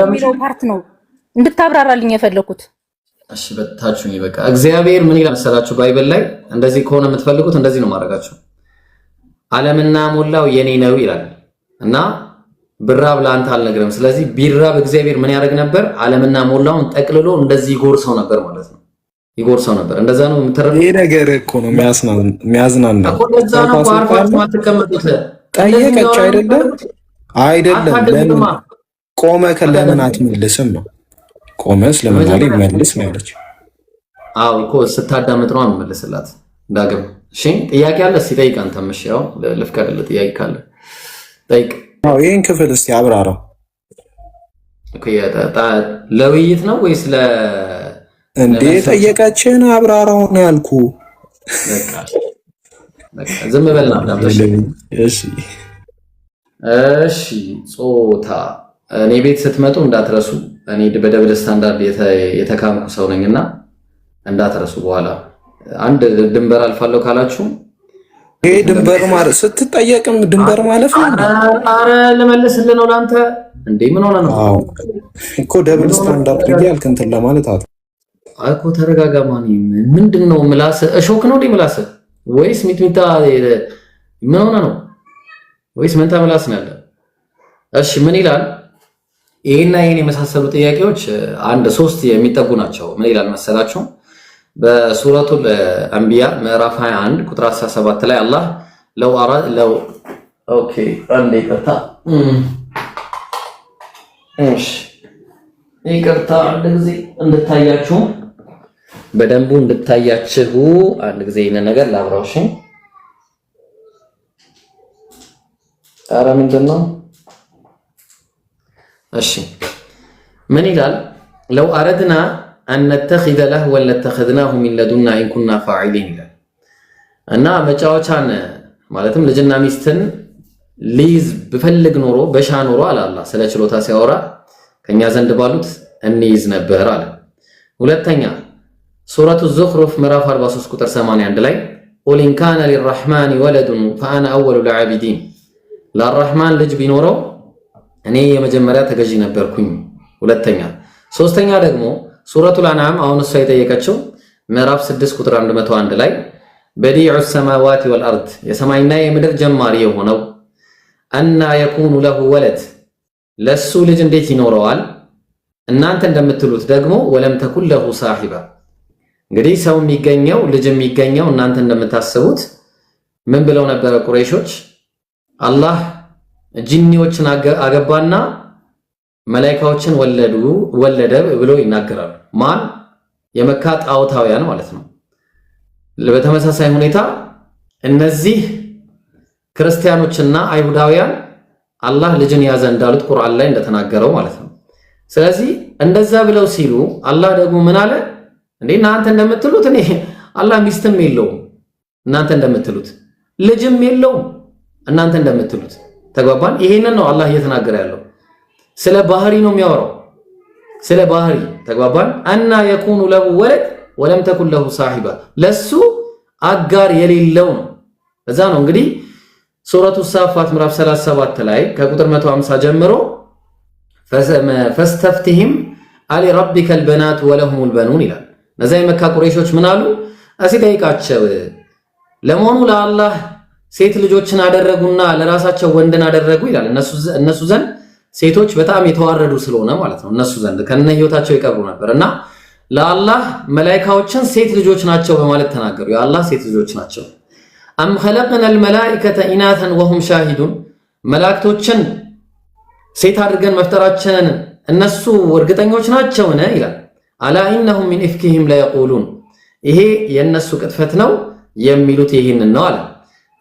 የሚለው ፓርት ነው እንድታብራራልኝ የፈለኩት። እሺ በታችሁኝ በቃ እግዚአብሔር ምን ይላል መሰላችሁ? ባይብል ላይ እንደዚህ ከሆነ የምትፈልጉት እንደዚህ ነው ማድረጋችሁ። ዓለምና ሞላው የኔ ነው ይላል እና ብራብ ለአንተ አልነግርም። ስለዚህ ቢራብ እግዚአብሔር ምን ያደርግ ነበር? ዓለምና ሞላውን ጠቅልሎ እንደዚህ ይጎርሰው ነበር ማለት ነው። ይጎርሰው ነበር። እንደዛ ነው የምትረዱ። ይሄ ነገር እኮ ነው የሚያዝናና እኮ እንደዛ ነው። አርፋችሁ ማትቀመጡት ጠየቀች አይደለም ለምን ቆመ ለምን አትመልስም ነው? ቆመስ ለምን አለ መልስ ነው ያለችው። አዎ እኮ ስታዳምጥ ነው የምመልስላት ዳግም። እሺ ጥያቄ አለ እስኪ ጠይቅ። አንተም እሺ ያው ልፍቀድልህ። ጥያቄ ካለ ጠይቅ። አዎ ይሄን ክፍል እስኪ አብራራው። ኦኬ ለውይይት ነው ወይስ እንዴ? ጠየቀችን አብራራው ነው ያልኩ። በቃ ዝም በልና አዳምጥ። እሺ እሺ ጾታ እኔ ቤት ስትመጡ እንዳትረሱ። እኔ በደብል ስታንዳርድ የተካምኩ ሰው ነኝና እንዳትረሱ። በኋላ አንድ ድንበር አልፋለሁ ካላችሁ ይሄ ድንበር ማለት ስትጠየቅም ድንበር ማለፍ ነው። አረ ልመልስልህ ነው ላንተ እንዴ? ምን ሆነ ነው እኮ ደብል ስታንዳርድ ይያልክ እንትን ለማለት እኮ ተረጋጋ። ማን ምንድነው ምላስ እሾክ ነው እንዴ ምላስ ወይስ ሚጥሚጣ? ምን ሆነ ነው ወይስ መንታ ምላስ ነው ያለ? እሺ ምን ይላል? ይሄና ይሄን የመሳሰሉ ጥያቄዎች አንድ ሶስት የሚጠጉ ናቸው። ምን ይላል መሰላችሁ? በሱረቱል አንቢያ ምዕራፍ 21 ቁጥር 17 ላይ አላህ ኦኬ አንዴ ይቅርታ ይቅርታ አንድ ጊዜ እንድታያችሁ በደንቡ እንድታያችሁ አንድ ጊዜ ይሄን ነገር ላብራው። እሺ ኧረ ምንድን ነው? እሺ ምን ይላል? ለው አረድና አን ነተኺዘ ለህወን ለተኸዝናሁ ሚን ለዱና ኢን ኩና ፋዒሊን ይላል እና መጫወቻን ማለትም ልጅና ሚስትን ሊይዝ ብፈልግ ኖሮ በሻ ኖሮ አለ አላህ ስለ ችሎታ ሲያወራ ከኛ ዘንድ ባሉት እንይዝ ነበር አለ። ሁለተኛ ሱረቱ ዙኽሩፍ ምዕራፍ 43 ቁጥር 81 ላይ ቁል ኢን ካነ ሊረሕማን ወለዱን ፈአነ አወሉል ዓቢዲን ለአርሕማን ልጅ ቢኖረው እኔ የመጀመሪያ ተገዢ ነበርኩኝ። ሁለተኛ ሶስተኛ ደግሞ ሱረቱል አንዓም አሁን እሷ የጠየቀችው ምዕራፍ 6 ቁጥር 101 ላይ በዲዑ ሰማዋት ወልአርድ የሰማይና የምድር ጀማሪ የሆነው አና የኩኑ ለሁ ወለድ ለሱ ልጅ እንዴት ይኖረዋል? እናንተ እንደምትሉት ደግሞ ወለም ተኩን ለሁ ሳሂባ እንግዲህ ሰው የሚገኘው ልጅ የሚገኘው እናንተ እንደምታስቡት ምን ብለው ነበረ ቁረይሾች? አላህ ጂኒዎችን አገባና መላእክቶችን ወለደ ብሎ ይናገራሉ። ማን? የመካ ጣዖታውያን ማለት ነው። በተመሳሳይ ሁኔታ እነዚህ ክርስቲያኖችና አይሁዳውያን አላህ ልጅን ያዘ እንዳሉት ቁርአን ላይ እንደተናገረው ማለት ነው። ስለዚህ እንደዛ ብለው ሲሉ አላህ ደግሞ ምን አለ? እንዴ እናንተ እንደምትሉት እኔ አላህ ሚስትም የለውም እናንተ እንደምትሉት ልጅም የለውም እናንተ እንደምትሉት ተግባባን። ይሄንን ነው አላህ እየተናገረ ያለው። ስለ ባህሪ ነው የሚያወራው፣ ስለ ባህሪ ተግባባን። አና የኩኑ ለሁ ወለድ ወለም ተኩን ለሁ ሳሂባ ለሱ አጋር የሌለው ነው። እዛ ነው እንግዲህ ሱረቱ ሳፋት ምዕራፍ 37 ላይ ከቁጥር 150 ጀምሮ ፈስተፍቲሂም አሊ ረቢከል በናት ወለሁሙል በኑን ይላል። እነዛ የመካ ቁረይሾች ምን አሉ? ጠይቃቸው ለመሆኑ ለአላህ ሴት ልጆችን አደረጉና ለራሳቸው ወንድን አደረጉ ይላል። እነሱ ዘንድ ሴቶች በጣም የተዋረዱ ስለሆነ ማለት ነው። እነሱ ዘንድ ከነ ህይወታቸው ይቀብሩ ነበርና ለአላህ መላእክቶችን ሴት ልጆች ናቸው በማለት ተናገሩ። የአላህ ሴት ልጆች ናቸው። አም ኸለቅነል መላኢከተ ኢናተን ወሁም ሻሂዱን መላእክቶችን ሴት አድርገን መፍጠራችንን እነሱ እርግጠኞች ናቸውን ይላል። አላ ኢነሁም ሚን ኢፍኪሂም ለየቁሉን ይሄ የነሱ ቅጥፈት ነው የሚሉት ይህንን ነው አለ።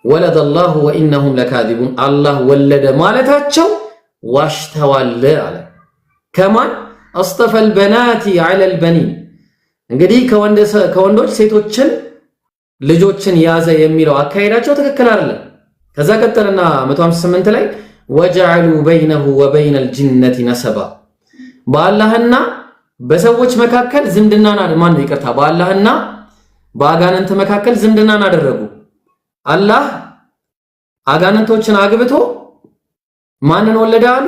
ወለደ አላሁ ወኢነሁም ለካዚቡን አላህ ወለደ ማለታቸው ዋሽተዋል አለ። ከማን አስጠፈል በናቲ ዐለል በኒን እንግዲህ ከወንዶች ሴቶችን ልጆችን ያዘ የሚለው አካሄዳቸው ትክክል አይደለም። ከዛ ቀጠልና 158 ላይ ወጀዐሉ በይነሁ ወበይነል ጂነቲ ነሰባ በአላህና በሰዎች መካከል ዝምድናን በአላህና በአጋንንት መካከል ዝምድናን አደረጉ። አላህ አጋንንቶችን አግብቶ ማንን ወለደ አሉ?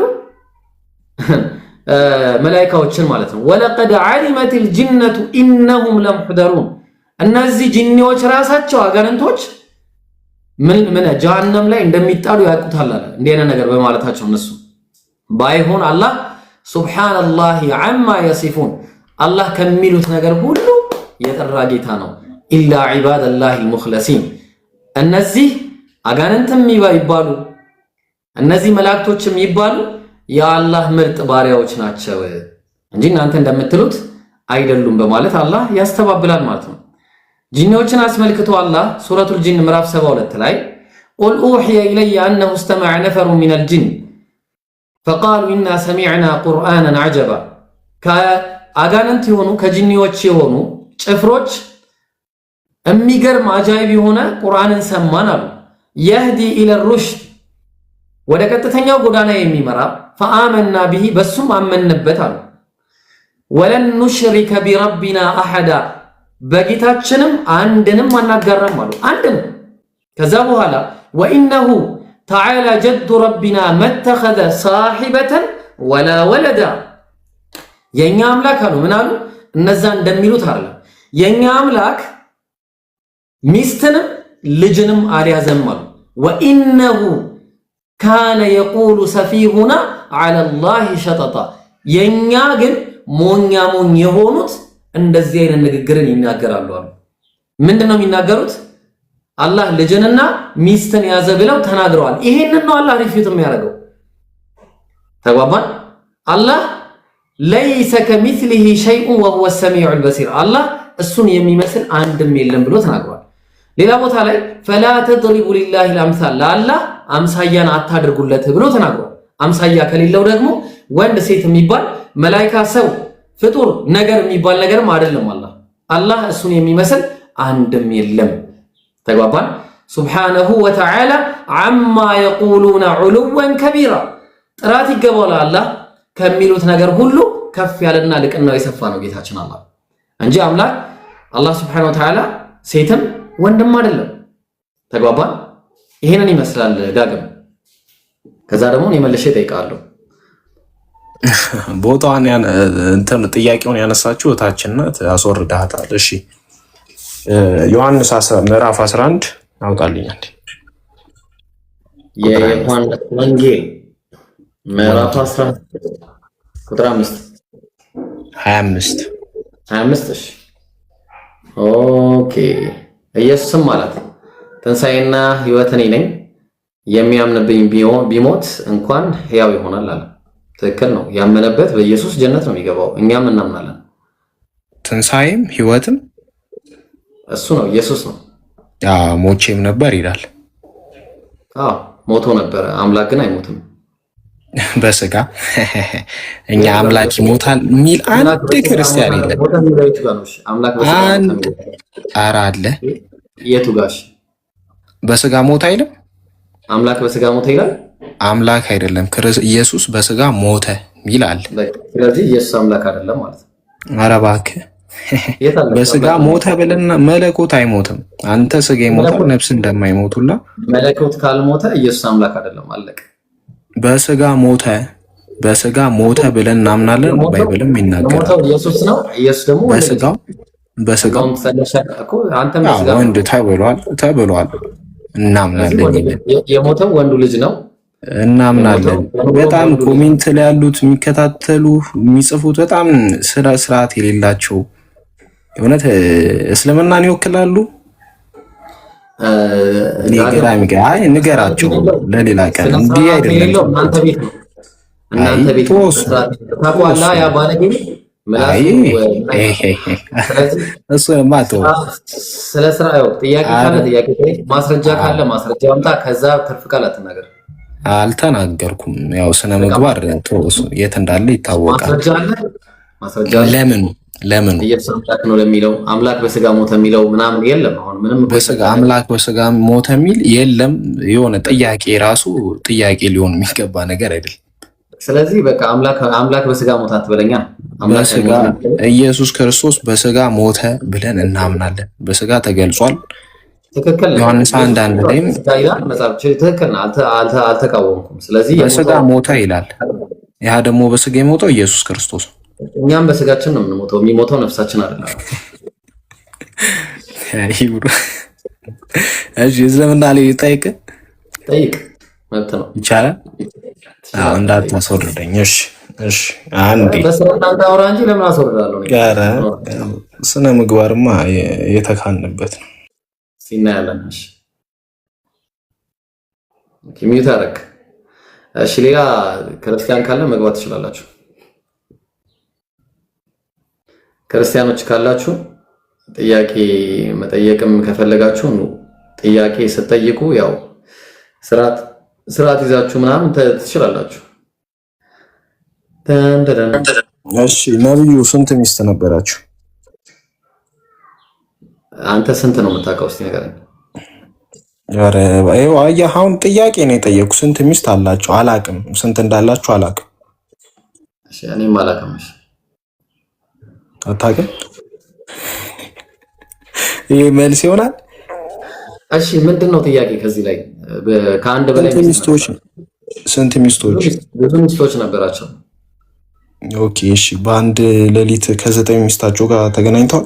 መላእክቶችን ማለት ነው። ወለቀድ ዓሊመቲል ጅነቱ ኢነሁም ለሙሕደሩን እነዚህ ጂኒዎች ራሳቸው አጋንንቶች ምን ጀሃነም ላይ እንደሚጣሉ ያውቁታል አለ። እንዲህ አይነት ነገር በማለታቸው እነሱ ባይሆን አላህ ሱብሃነላሂ ዐማ የሲፉን አላህ ከሚሉት ነገር ሁሉ የጠራ ጌታ ነው። ኢላ ዒባደላሂል ሙኽለሲን እነዚህ አጋንንትም ይባሉ እነዚህ መላእክቶችም ይባሉ የአላህ ምርጥ ባሪያዎች ናቸው እንጂ እናንተ እንደምትሉት አይደሉም በማለት አላህ ያስተባብላል ማለት ነው። ጂኒዎችን አስመልክቶ አላህ ሱረቱል ጂን ምዕራፍ 72 ላይ ቁል ኡሕየ ኢለየ አነሁ እስተመዐ ነፈሩ ሚነል ጂን ፈቃሉ ኢና ሰሚዕና ቁርአነን ዐጀባ ከአጋንንት የሆኑ ከጂኒዎች የሆኑ ጭፍሮች የሚገርም አጃይብ የሆነ ቁርአንን ሰማን አሉ። የህዲ ኢለ ሩሽድ ወደ ቀጥተኛው ጎዳና የሚመራ ፈአመና ቢሂ በሱም አመንበት አሉ። ወለን ኑሽሪከ ቢረቢና አሐዳ በጌታችንም አንድንም አናጋራም አሉ። አንድንም ከዛ በኋላ ወኢነሁ ተዓላ ጀዱ ረቢና መተኸዘ ሳሒበተን ወላ ወለዳ የእኛ አምላክ አሉ ምን አሉ እነዛ እንደሚሉት አለ የእኛ አምላክ ሚስትንም ልጅንም አልያዘም አሉ። ወኢነሁ ካነ የቁሉ ሰፊሁና ዐለላሂ ሸጠጣ የኛ ግን ሞኛ ሞኝ የሆኑት እንደዚህ አይነት ንግግርን ይናገራሉ አሉ። ምንድነው የሚናገሩት? አላህ ልጅንና ሚስትን ያዘ ብለው ተናግረዋል። ይሄንን ነው አላህ ሪፊት የሚያደርገው። ተግባባን? አላህ ለይሰ ከሚስሊሂ ሸይኡን ወሁወ ሰሚዑል በሲር አላህ እሱን የሚመስል አንድም የለም ብሎ ተናግሯል። ሌላ ቦታ ላይ ፈላ ተድሪቡ ሊላሂል አምሳል ለአላህ አምሳያን አታድርጉለት ብሎ ተናግሯል። አምሳያ ከሌለው ደግሞ ወንድ ሴት የሚባል መላኢካ ሰው ፍጡር ነገር የሚባል ነገርም አይደለም። አላህ እሱን የሚመስል አንድም የለም። ተግባባን? ሱብሓነሁ ወተዓላ ዐማ የቁሉነ ዑሉወን ከቢራ ጥራት ይገባዋል አላህ ከሚሉት ነገር ሁሉ ከፍ ያለና ልቅናው የሰፋ ነው ጌታችን አላህ እንጂ አላህ ሱብሓነሁ ወተዓላ ሴትም ወንድም አይደለም። ተግባባን? ይሄንን ይመስላል ዳግም። ከዛ ደግሞ እኔ መልሼ እጠይቃለሁ። ቦታዋን እንትን ጥያቄውን ያነሳችሁ እታችነት አስወርዳታል። እሺ ዮሐንስ ምዕራፍ 11 አውጣልኛል። የዮሐንስ ወንጌል ምዕራፍ 11 ቁጥር 25 እሺ ኦኬ። ኢየሱስም ማለት ትንሣኤና ሕይወት እኔ ነኝ፣ የሚያምንብኝ ቢሞት እንኳን ሕያው ይሆናል አለ። ትክክል ነው። ያመነበት በኢየሱስ ጀነት ነው የሚገባው። እኛም እናምናለን። ትንሣኤም ሕይወትም እሱ ነው፣ ኢየሱስ ነው። ሞቼም ነበር ይላል። ሞቶ ነበረ። አምላክ ግን አይሞትም በስጋ እኛ አምላክ ይሞታል የሚል አንድ ክርስቲያን የለም። አንድ ኧረ አለ። የቱ ጋሽ በስጋ ሞት አይልም? አምላክ በስጋ ሞተ ይላል። አምላክ አይደለም ኢየሱስ በስጋ ሞተ ይላል። ስለዚህ ኢየሱስ አምላክ አይደለም ማለት ነው። ኧረ እባክህ በስጋ ሞተ ብለና መለኮት አይሞትም። አንተ ስጋ ይሞታል ነፍስ እንደማይሞቱላ መለኮት ካልሞተ ኢየሱስ አምላክ አይደለም። አለቀ። በስጋ ሞተ ብለን እናምናለን። ባይብልም ይናገራል። ሞተው ኢየሱስ ነው። ኢየሱስ ደግሞ በስጋው አንተም በስጋ ወንድ ተብሏል። እናምናለን። የሞተው ወንዱ ልጅ ነው። እናምናለን። በጣም ኮሜንት ላይ ያሉት የሚከታተሉ የሚጽፉት በጣም ስርዓት የሌላቸው የእውነት እስልምናን ይወክላሉ። ንገራቸው ለሌላ ቀን እንዲህ አይደለም። እናንተ ቤት ታቋላ ያ ባለጌ ስለ ስራ ጥያቄ ካለ ጥያቄ፣ ማስረጃ ካለ ማስረጃ አምጣ። ከዛ ትርፍ ቃል አትናገር። አልተናገርኩም። ያው ስነ ምግባር የት እንዳለ ይታወቃል። ማስረጃ ለምን ኢየሱስ አምላክ ነው ለሚለው አምላክ በስጋ ሞተ የሚለው ምናምን የለም። አሁን ምንም አምላክ በስጋ ሞተ የሚል የለም። የሆነ ጥያቄ ራሱ ጥያቄ ሊሆን የሚገባ ነገር አይደለም። ስለዚህ በቃ አምላክ በስጋ ሞተ አትበለኛ። ኢየሱስ ክርስቶስ በስጋ ሞተ ብለን እናምናለን። በስጋ ተገልጿል። ትክክል ነው። ዮሐንስ 1:1 ላይም ትክክል ነው። አልተቃወምኩም። ስለዚህ በስጋ ሞተ ይላል። ያ ደግሞ በስጋ የሞተው ኢየሱስ ክርስቶስ። እኛም በስጋችን ነው የምንሞተው፣ የሚሞተው ነፍሳችን አይደለም። እሺ እስልምና ላይ ጠይቅ መብት ነው ይቻላል። እንዳታስወርደኝ። እሺ አንዴ በስራንታ አውራ እንጂ ለምን አስወርዳለሁ? ጋራ ስነ ምግባርማ የተካንበት ነው። ሲናያለን። እሺ ሚዩት አደረግ። እሺ ሌላ ክርስቲያን ካለ መግባት ትችላላችሁ። ክርስቲያኖች ካላችሁ ጥያቄ መጠየቅም ከፈለጋችሁ ጥያቄ ስትጠይቁ ያው ስርዓት ይዛችሁ ምናምን ትችላላችሁ። እሺ ነብዩ ስንት ሚስት ነበራችሁ? አንተ ስንት ነው የምታውቀው? እስቲ ንገረኝ። ኧረ ይኸው አየህ፣ አሁን ጥያቄ ነው የጠየኩ። ስንት ሚስት አላችሁ? አላቅም። ስንት እንዳላችሁ አላቅም። እሺ እኔም አላቅም። እሺ አታውቅም? ይሄ መልስ ይሆናል? እሺ ምንድነው ጥያቄ? ከዚህ ላይ ከአንድ በላይ ሚስቶች ስንት ሚስቶች? ብዙ ሚስቶች ነበራቸው። ኦኬ እሺ። በአንድ ሌሊት ከ9 ሚስታቸው ጋር ተገናኝተዋል?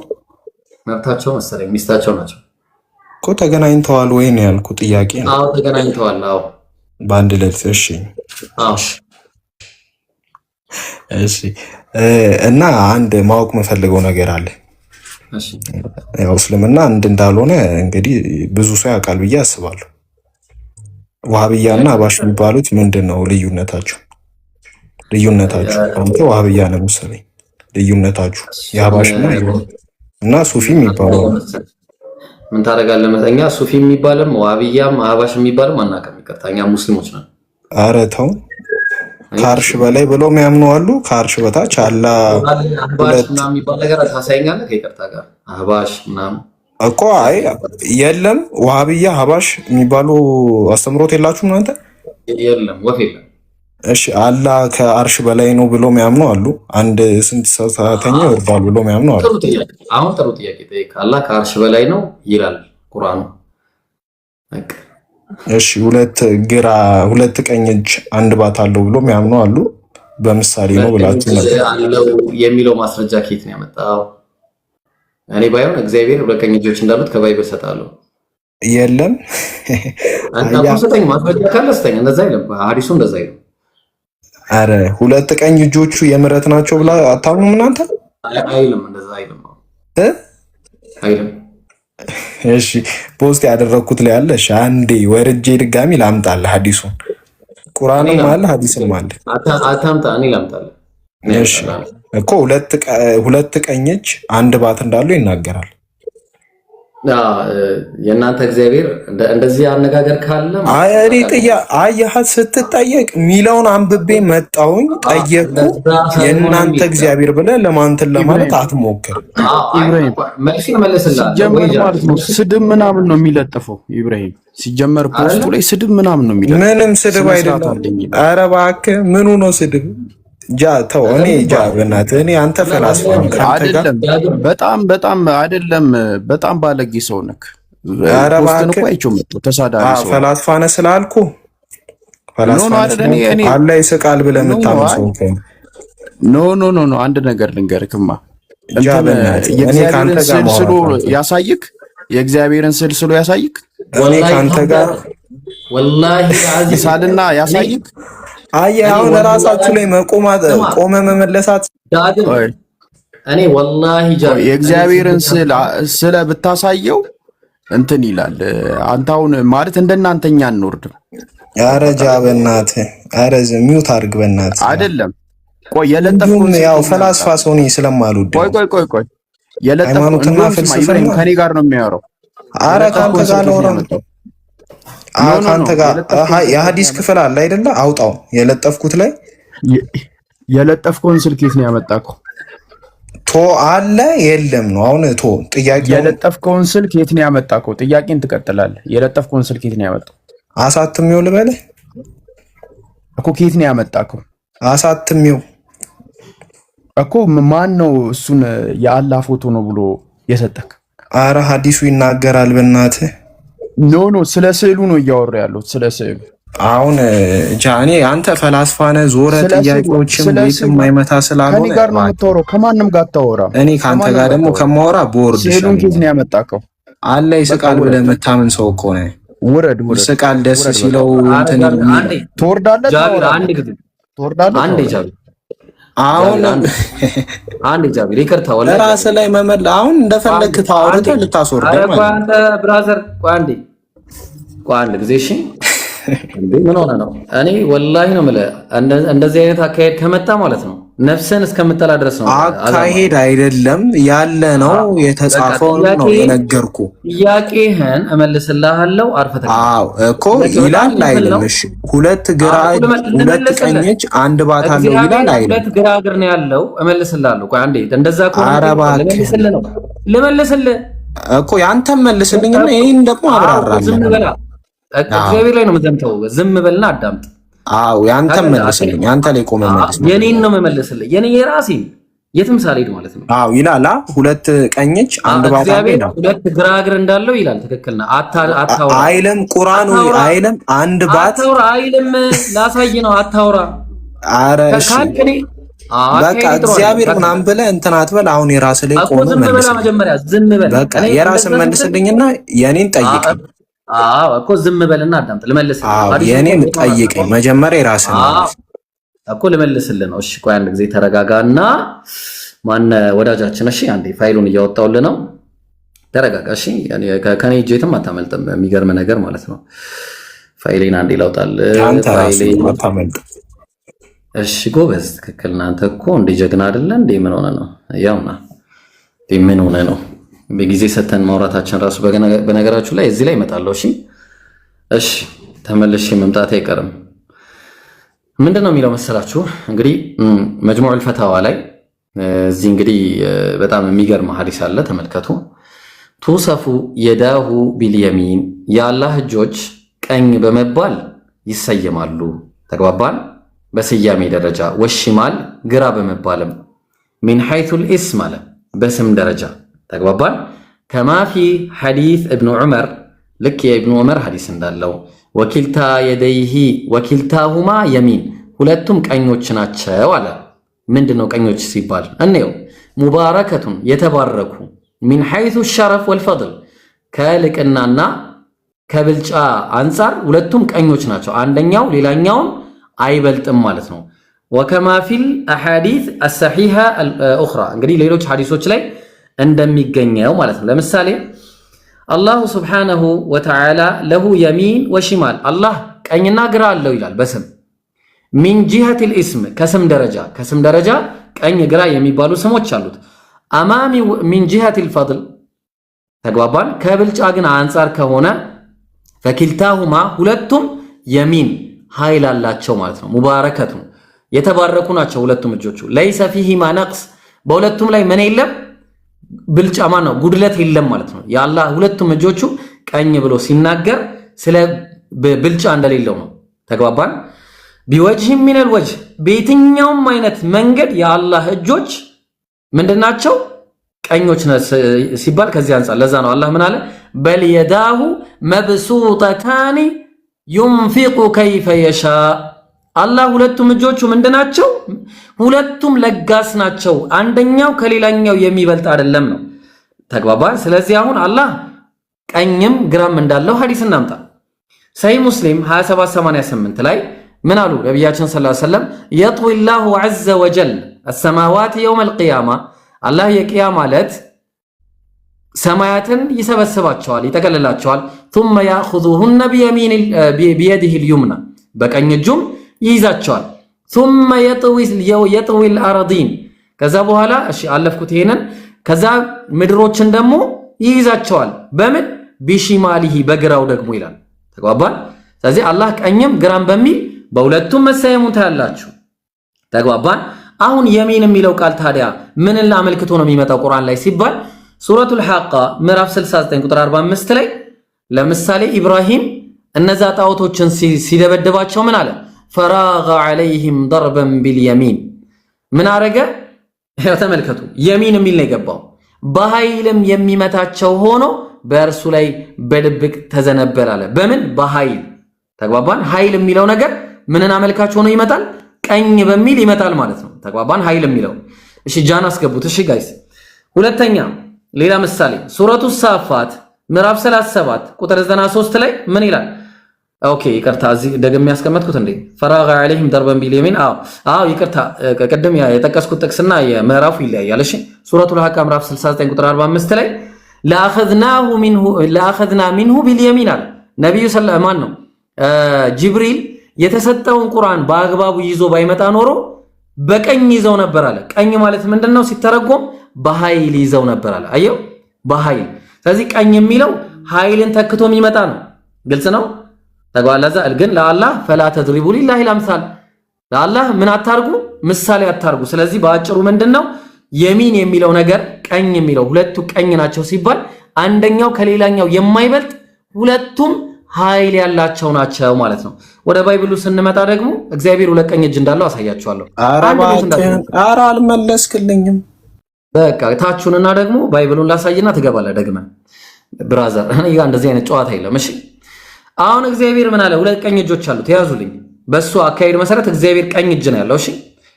መብታቸው መሰለኝ፣ ሚስታቸው ናቸው እኮ። ተገናኝተዋል ወይ ነው ያልኩ ጥያቄ ነው። አዎ ተገናኝተዋል። አዎ በአንድ ሌሊት። እሺ አዎ እሺ። እና አንድ ማወቅ የምፈልገው ነገር አለ። እሺ ያው እስልምና እንዳልሆነ እንግዲህ ብዙ ሰው ያውቃል ብዬ አስባለሁ። ዋህብያና አባሽ የሚባሉት ምንድነው ልዩነታቸው? አንተ ዋህብያ ነው መሰለኝ። ልዩነታችሁ የአባሽና እና ሱፊ የሚባለው ምን ታደርጋለህ መሰለኝ? ሱፊ የሚባልም ዋህብያም አባሽ የሚባልም አናውቅም። ይቅርታ እኛ ሙስሊሞች ነን። ኧረ ተው። ከአርሽ በላይ ብለው የሚያምኑ አሉ። ከአርሽ በታች አላ አህባሽ ምናምን የሚባል ነገር ታሳይኛለህ? ከይቅርታ ጋር አህባሽ ምናምን እኮ አይ የለም። ዋህብያ አህባሽ የሚባሉ አስተምሮት የላችሁም እናንተ? የለም፣ ወፍ የለም። እሺ አላ ከአርሽ በላይ ነው ብሎ የሚያምኑ አሉ። አንድ ስንት ሰዓተኛ ይወርዳል ብሎ የሚያምኑ አሉ። አሁን ጥሩ ጥያቄ ጠይቅ። አላ ከአርሽ በላይ ነው ይላል ቁርአኑ። እሺ ሁለት ቀኝ እጅ አንድ ባት አለው ብሎ የሚያምኑ አሉ። በምሳሌ ነው ብላችሁ ነበር አለው የሚለው ማስረጃ ከየት ነው ያመጣው? እኔ ባይሆን እግዚአብሔር ሁለት ቀኝ እጆች እንዳሉት ከባይብል ሰጣለሁ። የለም አንተ አቆሰተኝ ማስረጃ ካለ ስተኝ እንደዛ አይደለም። ሐዲሱ እንደዛ አይደለም። አረ ሁለት ቀኝ እጆቹ የምሕረት ናቸው ብላ አታምኑም እናንተ? አይልም፣ እንደዛ አይልም አይልም። እሺ ፖስት ያደረኩት ላይ አለ። እሺ አንዴ ወርጄ ድጋሚ ላምጣልህ ሐዲሱን። ቁርአንም አለ ሐዲስም አለ። አታምጣ፣ እኔ ላምጣልህ። እሺ እኮ ሁለት ቀኝ እጅ አንድ ባት እንዳለው ይናገራል። የእናንተ እግዚአብሔር እንደዚህ አነጋገር ካለ አየሃት ስትጠየቅ ሚለውን አንብቤ መጣሁኝ ጠየቅኩ። የእናንተ እግዚአብሔር ብለህ ለማንትን ለማለት አትሞክር። ሲጀመር ማለት ነው ስድብ ምናምን ነው የሚለጥፈው። ኢብራሂም ሲጀመር ፖስቱ ላይ ስድብ ምናምን ነው የሚለጥፈው። ምንም ስድብ አይደለም። ኧረ እባክህ ምኑ ነው ስድብ? ተው። እኔ በእናትህ እኔ አንተ ፈላስፋ አይደለም። በጣም አይደለም። በጣም ባለጌ ሰው ነክ። ኧረ እባክህ ፈላስፋ ነህ ስላልኩ አላህ ይስቃል ብለህ የምታምን ሰው ኖ አንድ ነገር ልንገርክማ። የእግዚአብሔርን ስዕል ስሎ ያሳይክ። የእግዚአብሔርን ስዕል ስሎ ያሳይክ። እኔ ካንተ ጋር ወላሂ ሳልና ያሳይክ። አየህ አሁን ራሳችሁ ላይ ቆመ መመለሳት። እኔ ወላሂ የእግዚአብሔርን ስለ ብታሳየው እንትን ይላል። አንተ አሁን ማለት እንደናንተኛ እንወርድም። ኧረ ጃ በእናትህ ኧረ ሚውት አድርግ በእናትህ። አይደለም ቆይ የለጠፍኩት ያው ፈላስፋ ሰው ነኝ ስለማልወድ። ቆይ የለጠፍኩትና ፍልስፍና ከኔ ጋር ነው የሚያወራው። ኧረ ካንተ ጋር ነው ካንተ ጋር የሐዲስ ክፍል አለ አይደለ? አውጣው። የለጠፍኩት ላይ የለጠፍከውን ስልክ የት ነው ያመጣከው? ቶ አለ የለም ነው አሁን ቶ ጥያቄ። የለጠፍከውን ስልክ የት ነው ያመጣከው? ጥያቄን ትቀጥላለህ። የለጠፍከውን ስልክ የት ነው ያመጣው? አሳትሜው ልበልህ እኮ። ከየት ነው ያመጣከው? አሳትሜው እኮ። ማን ነው እሱን የአላህ ፎቶ ነው ብሎ የሰጠክ? አረ ሐዲሱ ይናገራል በእናትህ። ኖ ስለ ስዕሉ ነው እያወራ ያለው። ስለ ስዕሉ አሁን ጃኒ አንተ ፈላስፋ ነህ፣ ዞረ ጥያቄዎችም ቤትም ማይመታ ስላልሆነ ከኔ ጋር ነው የምታወራው፣ ከማንም ጋር አታወራም። እኔ ካንተ ጋር ደግሞ ከማወራ ቦርድ ሲሉን ኬዝ ነው ያመጣከው። አለ ይስቃል ብለህ የምታምን ሰው እኮ ነህ። ውረድ ይስቃል ደስ ሲለው እንትን ትወርዳለህ። ጃቢር አንድ ጊዜ ትወርዳለህ። አንድ ጃቢር አሁን አንድ ጃቢር ይቅርታ ወላሂ ራስህ ላይ መመለስ አሁን እንደፈለግህ ታወርተህ ልታስወርደኝ ማለት ነው። አንተ ብራዘር ቆይ አንድ ጊዜ እሺ ምን ሆነ ነው? እኔ ወላሂ ነው የምልህ እንደዚህ አይነት አካሄድ ከመጣ ማለት ነው ነፍስን እስከምጠላ ድረስ ነው። አካሄድ አይደለም ያለ ነው የተጻፈው ነው የነገርኩህ። ጥያቄህን እመልስልሃለሁ አርፈህ ተቀመጥ። አዎ እኮ ይላል አይደለም? እሺ ሁለት ግራ ሁለት ቀኞች አንድ ባት አለው ይላል አይደለም? ሁለት ግራ እግር ነው ያለው። እመልስልሃለሁ። ቆይ አንዴ እንደዛ ከሆነ ልመልስልህ እኮ ያንተም መልስልኝና ይሄን ደግሞ አብራራለሁ። እግዚአብሔር ላይ ነው የምዘምተው። ዝም በልና አዳምጥ። አዎ ያንተም መልስልኝ። አንተ ላይ ቆመ መልስ። የኔን ነው የምመልስልህ። የኔ የራሴን የትም ሳልሄድ ማለት ነው። አዎ ይላል ሁለት ቀኞች አንድ ባታ ነው። ሁለት ግራ እግር እንዳለው ይላል። ትክክል ነው። አታውራ አይልም ቁርአኑ አይልም። አንድ ባት አታውራ አይልም። ላሳይ ነው። አታውራ ኧረ እሺ በቃ እግዚአብሔር ምናምን ብለህ እንትን አትበል። አሁን የራስህ ላይ ቆመ መልስ። መጀመሪያ ዝም በል። በቃ የራስህን መልስልኝና የኔን ጠይቀኝ። አዎ እኮ ዝም በልና አዳምጥ። ልመልስልህ። አዎ የኔን ጠይቀኝ መጀመሪያ የራስህን መልስ እኮ ልመልስልህ ነው። እሺ ቆይ አንድ ጊዜ ተረጋጋና ማን ወዳጃችን። እሺ አንዴ ፋይሉን እያወጣሁልህ ነው። ተረጋጋ። እሺ ከኔ እጅ የትም አታመልጥም። የሚገርም ነገር ማለት ነው። ፋይሌን አንዴ ላውጣልህ። ፋይሌን አታመልጥ። እሺ ጎበዝ፣ ትክክል። እናንተ እኮ እንደ ጀግና አይደለ እንዴ? ምን ሆነ ነው? ያውና ምን ሆነ ነው? በጊዜ ሰተን ማውራታችን ራሱ በነገራችሁ ላይ እዚህ ላይ እመጣለሁ። እሺ ተመልሼ መምጣት አይቀርም። ምንድነው የሚለው መሰላችሁ? እንግዲህ መጅሙዑል ፈታዋ ላይ እዚህ እንግዲህ በጣም የሚገርም ሐዲስ አለ። ተመልከቱ። ቱሰፉ የዳሁ ቢልየሚን፣ የአላህ እጆች ቀኝ በመባል ይሰየማሉ። ተግባባን? በስያሜ ደረጃ ወሽማል ግራ በመባልም ሚን ሐይቱል ኢስም አለ በስም ደረጃ ተግባባን። ከማ ፊ ሐዲስ እብኑ ዑመር ልክ የእብኑ ዑመር ሐዲስ እንዳለው ወኪልታ የደይሂ ወኪልታሁማ የሚን ሁለቱም ቀኞች ናቸው አለ። ምንድነው ቀኞች ሲባል እንየው። ሙባረከቱን የተባረኩ ሚን ሐይቱ ሸረፍ ወልፈድል ከልቅናና ከብልጫ አንጻር ሁለቱም ቀኞች ናቸው። አንደኛው ሌላኛውን አይበልጥም ማለት ነው። ወከማ ፊል አሐዲስ አሰሒሃ አልኡኽራ እንግዲህ ሌሎች ሐዲሶች ላይ እንደሚገኘው ማለት ነው። ለምሳሌ አላሁ ሱብሓነሁ ወተዓላ ለሁ የሚን ወሽማል አላህ ቀኝና ግራ አለው ይላል በስም ሚን ጂሀቲል ኢስም ከስም ደረጃ ቀኝ ግራ የሚባሉ ስሞች አሉት። አማሚ ሚን ጂሀቲል ፈድል ተግባባን። ከብልጫ ግን አንጻር ከሆነ ፈኪልታሁማ ሁለቱም የሚን ኃይል አላቸው ማለት ነው። ሙባረከቱ የተባረኩ ናቸው ሁለቱም እጆቹ። ለይሰ ፊሂማ ነቅስ በሁለቱም ላይ ምን የለም ብልጫ ነው ጉድለት የለም ማለት ነው። የአላህ ሁለቱም እጆቹ ቀኝ ብሎ ሲናገር ስለ ብልጫ እንደሌለው ነው። ተግባባን። ቢወጅህ ሚነል ወጅህ በየትኛውም አይነት መንገድ የአላህ እጆች ምንድናቸው ቀኞች ሲባል ከዚህ አንፃር ለዛ ነው አላህ ምን አለ በል የዳሁ መብሱጠታኒ ዩንፊቁ ከይፈ የሻ አላህ ሁለቱም እጆቹ ምንድናቸው? ሁለቱም ለጋስ ናቸው። አንደኛው ከሌላኛው የሚበልጥ አይደለም ነው። ተግባባን። ስለዚህ አሁን አላህ ቀኝም ግራም እንዳለው ሐዲስ እናምጣ። ሰሂህ ሙስሊም 2788 ላይ ምን አሉ ነብያችን ሰለላሁ ዐለይሂ ወሰለም የጥዊ ላሁ ዐዘ ወጀል አሰማዋት የውመል ቂያማ አላህ የቂያማ ዕለት ሰማያትን ይሰበስባቸዋል ይጠቀልላቸዋል። ثم ياخذهن بيده اليمنى በቀኝ እጁም ይይዛቸዋል። ثم يطوي الارضين ከዛ በኋላ እሺ አለፍኩት ይሄንን ከዛ ምድሮችን ደግሞ ይይዛቸዋል በምን ቢሽማሊሂ በግራው ደግሞ ይላል። ተግባባን። ስለዚህ አላህ ቀኝም ግራም በሚል በሁለቱም መሰየሙን ታያላችሁ። ተግባባን። አሁን የሚን የሚለው ቃል ታዲያ ምንን አመልክቶ ነው የሚመጣው ቁርአን ላይ ሲባል ሱረቱል ሐቃ ምዕራፍ 69 ቁጥር 45 ላይ ለምሳሌ ኢብራሂም እነዛ ጣዖቶችን ሲደበደባቸው ምን አለ? ፈራገ ዐለይሂም ደርበን ቢልየሚን ምን አረገ? ተመልከቱ፣ የሚን የሚል ነው የገባው። በኃይልም የሚመታቸው ሆኖ በእርሱ ላይ በድብቅ ተዘነበል አለ። በምን በኃይል ተግባባን? ኃይል የሚለው ነገር ምንን አመልካች ሆኖ ይመጣል? ቀኝ በሚል ይመጣል ማለት ነው። ተግባባን? ኃይል የሚለው እሺ፣ ጃን አስገቡት። እሺ ጋይስ፣ ሁለተኛ ሌላ ምሳሌ ሱረቱ ሳፋት ምዕራፍ 37 ቁጥር 93 ላይ ምን ይላል? ኦኬ ይቅርታ፣ እዚህ ደግሜ ያስቀመጥኩት እንዴ ፈራገ ዐለይሂም ደርበን ቢልየሚን። አዎ ይቅርታ፣ ቅድም የጠቀስኩት ጥቅስና የምዕራፉ ይለያያል። እሺ ሱረቱል ሐቃ ምዕራፍ 69 ቁጥር 45 ላይ ለአኸዝና ሚንሁ ቢልየሚን አለ ነብዩ ሰለማን ነው ጅብሪል የተሰጠውን ቁርአን በአግባቡ ይዞ ባይመጣ ኖሮ በቀኝ ይዘው ነበር አለ። ቀኝ ማለት ምንድነው ሲተረጎም በኃይል ይዘው ነበር አለ። አየው በኃይል። ስለዚህ ቀኝ የሚለው ኃይልን ተክቶ የሚመጣ ነው። ግልጽ ነው። ተጓላዛ ግን ለአላህ ፈላ ተድሪቡ ሊላሂ አልአምሳል፣ ለአላህ ምን አታርጉ? ምሳሌ አታርጉ። ስለዚህ በአጭሩ ምንድነው የሚን የሚለው ነገር ቀኝ የሚለው ሁለቱ ቀኝ ናቸው ሲባል አንደኛው ከሌላኛው የማይበልጥ ሁለቱም ኃይል ያላቸው ናቸው ማለት ነው። ወደ ባይብሉ ስንመጣ ደግሞ እግዚአብሔር ሁለት ቀኝ እጅ እንዳለው አሳያችኋለሁ። ኧረ አልመለስክልኝም። በቃ ታችሁንና ደግሞ ባይብሉን ላሳይና ትገባለህ ደግመህ ብራዘር። እኔ ጋር እንደዚህ አይነት ጨዋታ የለም። እሺ አሁን እግዚአብሔር ምን አለ? ሁለት ቀኝ እጆች አሉት። ያዙልኝ። በሱ አካሄድ መሰረት እግዚአብሔር ቀኝ እጅ ነው ያለው። እሺ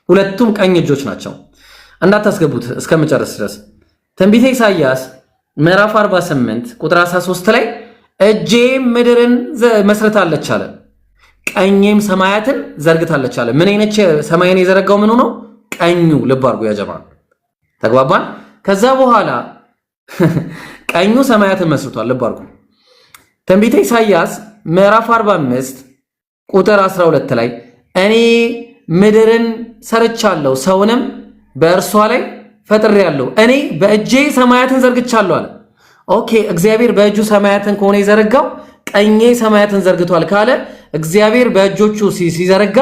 ሁለቱም ቀኝ እጆች ናቸው። እንዳታስገቡት እስከምጨርስ ድረስ ትንቢተ ኢሳይያስ ምዕራፍ 48 ቁጥር 13 ላይ እጄም ምድርን መስርታለች አለ፣ ቀኜም ሰማያትን ዘርግታለች አለ። ምን አይነት ሰማይን የዘረጋው ምኑ ነው? ቀኙ። ልብ አድርጉ ያ ጀማዓ፣ ተግባባን? ከዛ በኋላ ቀኙ ሰማያትን መስርቷል። ልብ አድርጉ። ትንቢተ ኢሳይያስ ምዕራፍ 45 ቁጥር 12 ላይ እኔ ምድርን ሰርቻለሁ፣ ሰውንም በእርሷ ላይ ፈጥሬያለሁ፣ እኔ በእጄ ሰማያትን ዘርግቻለሁ አለ። ኦኬ እግዚአብሔር በእጁ ሰማያትን ከሆነ የዘረጋው ቀኜ ሰማያትን ዘርግቷል ካለ እግዚአብሔር በእጆቹ ሲዘረጋ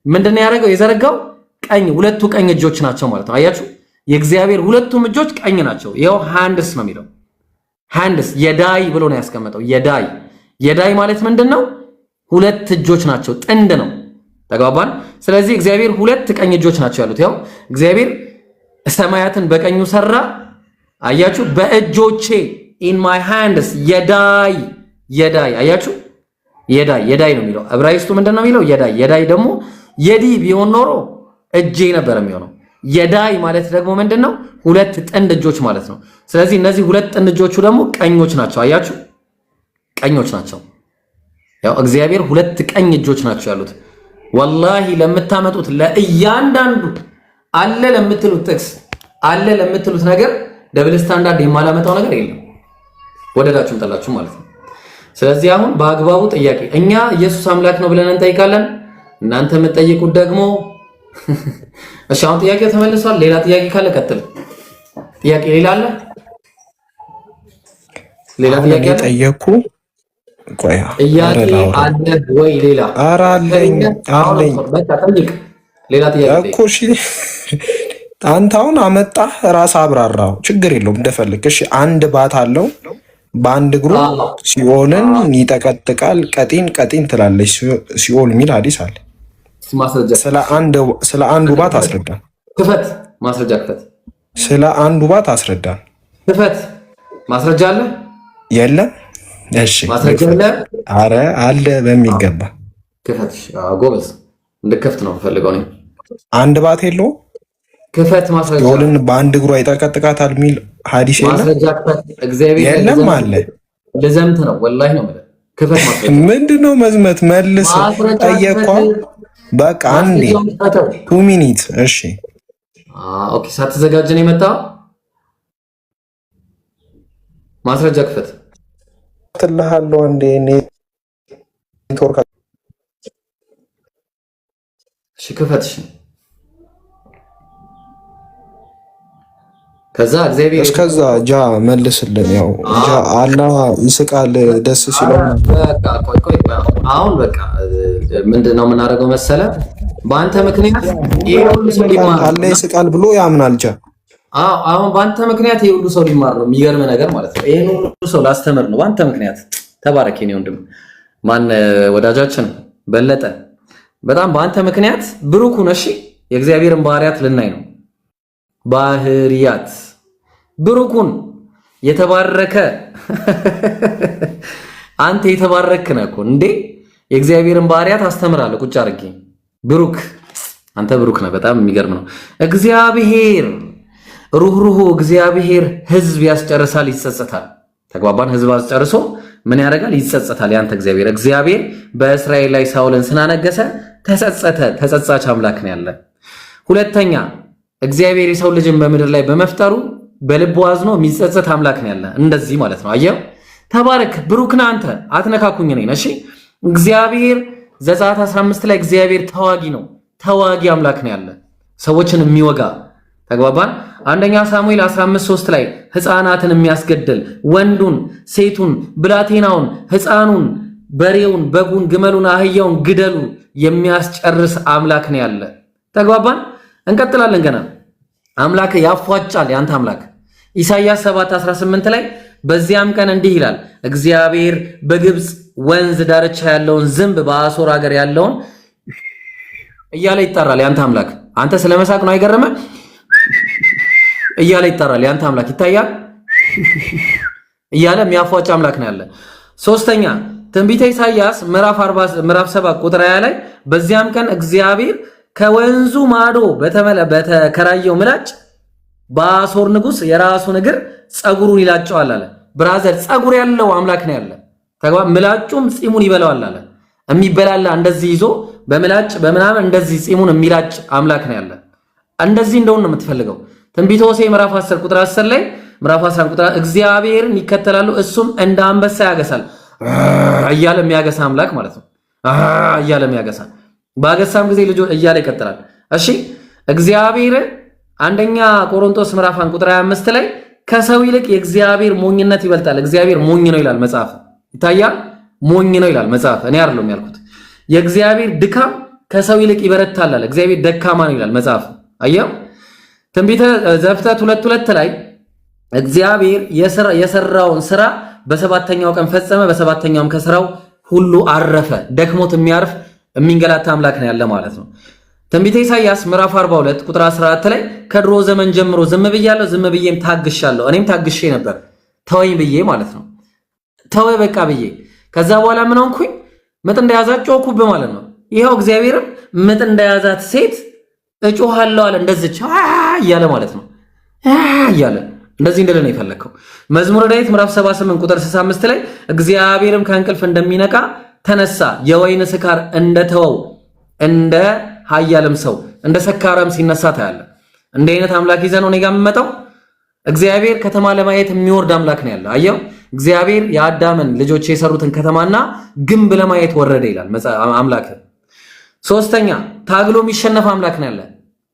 ምንድነው ያደረገው? የዘረጋው ቀኝ፣ ሁለቱ ቀኝ እጆች ናቸው ማለት ነው። አያችሁ የእግዚአብሔር ሁለቱም እጆች ቀኝ ናቸው። ይኸው ሃንድስ ነው የሚለው። ሃንድስ የዳይ ብሎ ነው ያስቀመጠው። የዳይ ማለት ምንድነው? ሁለት እጆች ናቸው፣ ጥንድ ነው። ተግባባን? ስለዚህ እግዚአብሔር ሁለት ቀኝ እጆች ናቸው ያሉት። ያው እግዚአብሔር ሰማያትን በቀኙ ሰራ። አያችሁ በእጆቼ in my hands የዳይ አያችሁ የዳይ ነው የሚለው። ዕብራይስጡ ምንድነው የሚለው? የዳይ ደግሞ የዲ ቢሆን ኖሮ እጄ ነበር የሚሆነው። የዳይ ማለት ደግሞ ምንድነው? ሁለት ጥንድ እጆች ማለት ነው። ስለዚህ እነዚህ ሁለት ጥንድ እጆቹ ደግሞ ቀኞች ናቸው። አያችሁ ቀኞች ናቸው። ያው እግዚአብሔር ሁለት ቀኝ እጆች ናቸው ያሉት። ወላሂ ለምታመጡት ለእያንዳንዱ አለ ለምትሉት ጥቅስ አለ ለምትሉት ነገር ደብል ስታንዳርድ የማላመጣው ነገር የለም፣ ወደዳችሁም ጠላችሁ ማለት ነው። ስለዚህ አሁን በአግባቡ ጥያቄ እኛ ኢየሱስ አምላክ ነው ብለን እንጠይቃለን። እናንተ የምትጠይቁት ደግሞ እሺ አሁን ጥያቄው ተመልሷል። ሌላ ጥያቄ ካለ ቀጥል። ጥያቄ ሌላ አለ? ሌላ ጥያቄ አለ? ጠየቅኩ። ቆይ ጥያቄ አለ ወይ ሌላ? ኧረ አለኝ። በቃ ጠይቅ። ሌላ ጥያቄ እኮ እሺ አንተ አሁን አመጣህ ራስ አብራራው፣ ችግር የለውም እንደፈልክ። እሺ አንድ ባት አለው በአንድ እግሩ ሲኦልን ይጠቀጥቃል፣ ቀጢን ትላለች ሲኦል የሚል ሐዲስ አለ። ስለ አንዱ ባት አስረዳን። ክፈት ማስረጃ ክፈት። ስለ አንዱ ባት አስረዳን። ክፈት ማስረጃ አለ የለም? እሺ ማስረጃ አለ? አረ አለ በሚገባ ክፈት። ጎበዝ እንድከፍት ነው የምፈልገው እኔ። አንድ ባት የለውም? ክፈት ማስረጃ። ሲኦልን በአንድ እግሩ ይጠቀጥቃታል የሚል ሐዲስ የለም? ማስረጃ ክፈት። እግዚአብሔር የለም አለ። ለዘምት ነው ወላሂ ነው ማለት። ክፈት ማስረጃ። ምንድነው መዝመት? መልስ ጠየቅኳ። በቃ አንዴ 2 ሚኒት። እሺ ኦኬ። ሳትዘጋጅ ነው የመጣው። ማስረጃ ክፈት ትልሃለሁ። አንዴ ኔትወርክ። እሺ ክፈት። እሺ ከዛ እግዚአብሔር እስከዛ ጃ መልስልን። ያው ጃ አላህ ይስቃል ደስ ሲለው። በቃ ቆይ አሁን በቃ ምንድነው የምናደርገው መሰለ? በአንተ ምክንያት ይሄ ሁሉ ሰው ሊማር አላህ ይስቃል ብሎ ያምናል ጃ። አሁን በአንተ ምክንያት ይሄ ሁሉ ሰው ሊማር ነው። የሚገርም ነገር ማለት ነው። ይሄን ሁሉ ሰው ላስተምር ነው በአንተ ምክንያት። ተባረክ የኔ ወንድም። ማን ወዳጃችን በለጠ፣ በጣም በአንተ ምክንያት ብሩክ ሁን። እሺ የእግዚአብሔርን ባህሪያት ልናይ ነው። ባህሪያት ብሩኩን የተባረከ አንተ የተባረክ ነህ እኮ እንዴ! የእግዚአብሔርን ባህሪያት አስተምራለሁ ቁጭ አድርጌ። ብሩክ አንተ ብሩክ ነህ። በጣም የሚገርም ነው። እግዚአብሔር ሩህሩህ እግዚአብሔር ህዝብ ያስጨርሳል፣ ይጸጸታል። ተግባባን? ህዝብ አስጨርሶ ምን ያደርጋል? ይጸጸታል። ያንተ እግዚአብሔር በእስራኤል ላይ ሳውልን ስናነገሰ ተጸጸተ። ተጸጻች አምላክ ነው ያለ። ሁለተኛ እግዚአብሔር የሰው ልጅን በምድር ላይ በመፍጠሩ በልቡ አዝኖ የሚጸጸት አምላክ ነው ያለ። እንደዚህ ማለት ነው። አየው? ተባረክ። ብሩክ ነህ አንተ። አትነካኩኝ ነኝ። እሺ እግዚአብሔር ዘጸአት 15 ላይ እግዚአብሔር ተዋጊ ነው። ተዋጊ አምላክ ነው ያለ፣ ሰዎችን የሚወጋ። ተግባባን? አንደኛ ሳሙኤል 15:3 ላይ ህፃናትን የሚያስገድል ወንዱን፣ ሴቱን፣ ብላቴናውን፣ ህፃኑን፣ በሬውን፣ በጉን፣ ግመሉን፣ አህያውን ግደሉ የሚያስጨርስ አምላክ ነው ያለ። ተግባባን? እንቀጥላለን። ገና አምላክ ያፏጫል። ያንተ አምላክ ኢሳይያስ 7:18 ላይ በዚያም ቀን እንዲህ ይላል፣ እግዚአብሔር በግብፅ ወንዝ ዳርቻ ያለውን ዝንብ በአሦር ሀገር ያለውን እያለ ይጠራል። ያንተ አምላክ አንተ ስለመሳቅ ነው አይገርም? እያለ ይጠራል። ያንተ አምላክ ይታያል እያለ የሚያፏጭ አምላክ ነው ያለ። ሶስተኛ ትንቢተ ኢሳይያስ ምዕራፍ 7 ቁጥር 20 ላይ በዚያም ቀን እግዚአብሔር ከወንዙ ማዶ በተከራየው ምላጭ በአሦር ንጉሥ የራሱን እግር ጸጉሩን ይላጨዋል አለ። ብራዘር ጸጉር ያለው አምላክ ነው ያለ። ተግባ ምላጩም ጺሙን ይበላዋል አለ። የሚበላላ እንደዚህ ይዞ በምላጭ በምናምን እንደዚህ ጺሙን የሚላጭ አምላክ ነው ያለ። እንደዚህ እንደውን ነው የምትፈልገው። ትንቢተ ሆሴዕ ምዕራፍ 10 ቁጥር 10 ላይ ምዕራፍ 11 ቁጥር እግዚአብሔርን ይከተላሉ እሱም እንደ አንበሳ ያገሳል እያለ የሚያገሳ አምላክ ማለት ነው። እያለ የሚያገሳ ባገሳም ጊዜ ልጅ እያለ ይቀጥላል። እሺ እግዚአብሔር አንደኛ ቆሮንቶስ ምዕራፍ 1 ቁጥር 25 ላይ ከሰው ይልቅ የእግዚአብሔር ሞኝነት ይበልጣል። እግዚአብሔር ሞኝ ነው ይላል መጽሐፍ። ይታያል? ሞኝ ነው ይላል መጽሐፍ። እኔ አይደለም ያልኩት። የእግዚአብሔር ድካም ከሰው ይልቅ ይበረታል አለ። እግዚአብሔር ደካማ ነው ይላል መጽሐፍ። አየው? ትንቢተ ዘፍጥረት 2:2 ላይ እግዚአብሔር የሰራውን ስራ በሰባተኛው ቀን ፈጸመ፣ በሰባተኛውም ከስራው ሁሉ አረፈ። ደክሞት የሚያርፍ የሚንገላታ አምላክ ነው ያለ ማለት ነው። ትንቢተ ኢሳይያስ ምዕራፍ 42 ቁጥር 14 ላይ ከድሮ ዘመን ጀምሮ ዝም ብያለሁ፣ ዝም ብዬም ታግሻለሁ። እኔም ታግሼ ነበር ተወኝ ብዬ ማለት ነው። ተወ በቃ ብዬ ከዛ በኋላ ምን ሆንኩኝ? ምጥ እንደያዛት ጮኩብህ ማለት ነው። ይኸው እግዚአብሔርም ምጥ እንደያዛት ሴት እጮሃለሁ አለ። እንደዚች እያለ ማለት ነው። እያለ እንደዚህ እንደለ ነው የፈለከው። መዝሙረ ዳዊት ምዕራፍ 78 ቁጥር 65 ላይ እግዚአብሔርም ከእንቅልፍ እንደሚነቃ ተነሳ፣ የወይን ስካር እንደተወው እንደ ኃያልም ሰው እንደ ሰካራም ሲነሳ ታያለ። እንደ አይነት አምላክ ይዘህ ነው እኔ ጋር የምመጣው። እግዚአብሔር ከተማ ለማየት የሚወርድ አምላክ ነው ያለ። አየው? እግዚአብሔር የአዳምን ልጆች የሰሩትን ከተማና ግንብ ለማየት ወረደ ይላል አምላክ። ሶስተኛ ታግሎ የሚሸነፍ አምላክ ነው ያለ።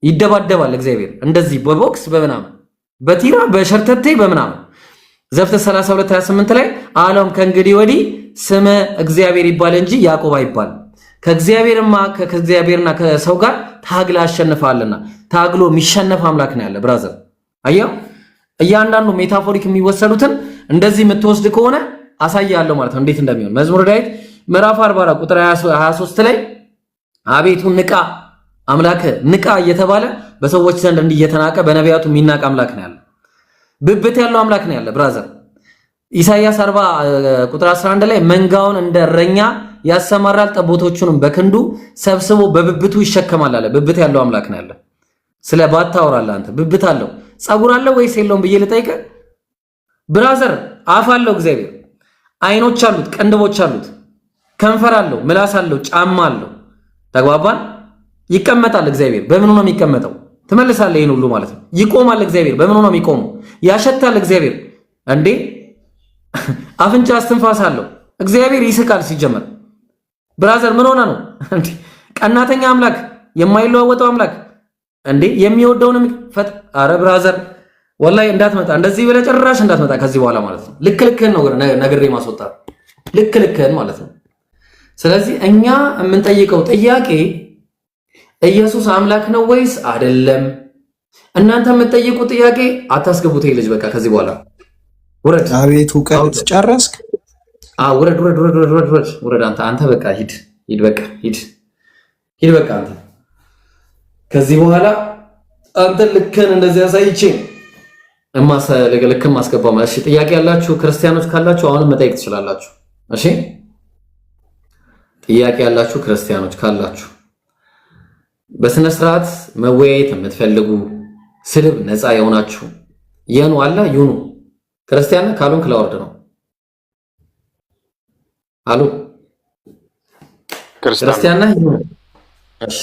ይደባደባል እግዚአብሔር እንደዚህ በቦክስ በምናምን በቲራ በሸርተቴ በምናምን። ዘፍጥረት 32:28 ላይ አለም ከእንግዲህ ወዲህ ስም እግዚአብሔር ይባል እንጂ ያዕቆብ አይባል፣ ከእግዚአብሔርና ከሰው ጋር ታግላ አሸንፋልና። ታግሎ የሚሸነፍ አምላክ ነው ያለ ብራዘር። አየው? እያንዳንዱ ሜታፎሪክ የሚወሰዱትን እንደዚህ የምትወስድ ከሆነ አሳያለሁ ማለት ነው እንዴት እንደሚሆን። መዝሙረ ዳዊት ምዕራፍ 44 ቁጥር 23 ላይ አቤቱ ንቃ አምላክ ንቃ እየተባለ በሰዎች ዘንድ እየተናቀ በነቢያቱ የሚናቅ አምላክ ነው ያለ። ብብት ያለው አምላክ ነው ያለ ብራዘር። ኢሳይያስ 40 ቁጥር 11 ላይ መንጋውን እንደ እረኛ ያሰማራል፣ ጠቦቶቹንም በክንዱ ሰብስቦ በብብቱ ይሸከማል አለ። ብብት ያለው አምላክ ነው ያለ። ስለ ባታወራለህ አንተ። ብብት አለው ጸጉር አለው ወይስ የለውም ብዬ ልጠይቅህ ብራዘር። አፍ አለው እግዚአብሔር፣ አይኖች አሉት፣ ቀንድቦች አሉት፣ ከንፈር አለው፣ ምላስ አለው፣ ጫማ አለው። ተግባባን? ይቀመጣል እግዚአብሔር። በምኑ ነው የሚቀመጠው? ትመልሳለህ ይሄን ሁሉ ማለት ነው። ይቆማል እግዚአብሔር። በምኑ ነው የሚቆመው? ያሸታል እግዚአብሔር። እንዴ አፍንጫ እስትንፋስ አለው እግዚአብሔር። ይስቃል ሲጀመር ብራዘር። ምን ሆነ ነው እንዴ? ቀናተኛ አምላክ፣ የማይለዋወጠው አምላክ እንዴ የሚወደውንም ፈጥ። አረ ብራዘር ወላሂ እንዳትመጣ እንደዚህ ብለህ ጭራሽ እንዳትመጣ ከዚህ በኋላ ማለት ነው። ልክ ልክህን ነው ነግሬ ማስወጣት፣ ልክ ልክህን ማለት ነው። ስለዚህ እኛ የምንጠይቀው ጥያቄ ኢየሱስ አምላክ ነው ወይስ አይደለም? እናንተ የምትጠይቁ ጥያቄ አታስገቡት። ልጅ በቃ ከዚህ በኋላ ውረድ። አቤቱ ቀጥ ጨረስክ? ውረድ ውረድ ውረድ ውረድ ውረድ። አንተ በቃ ሂድ በቃ ሂድ በቃ አንተ ከዚህ በኋላ አንተ ልክህን እንደዚህ አሳይቼ ልክህን ማስገባው ማለት። እሺ ጥያቄ ያላችሁ ክርስቲያኖች ካላችሁ አሁንም መጠየቅ ትችላላችሁ። እሺ ጥያቄ ያላችሁ ክርስቲያኖች ካላችሁ በስነ ስርዓት መወያየት የምትፈልጉ ስድብ ነፃ የሆናችሁ የኑ አለ ይኑ ክርስቲያን ካሉን ክላወርድ ነው አሉ ክርስቲያን ነህ? እሺ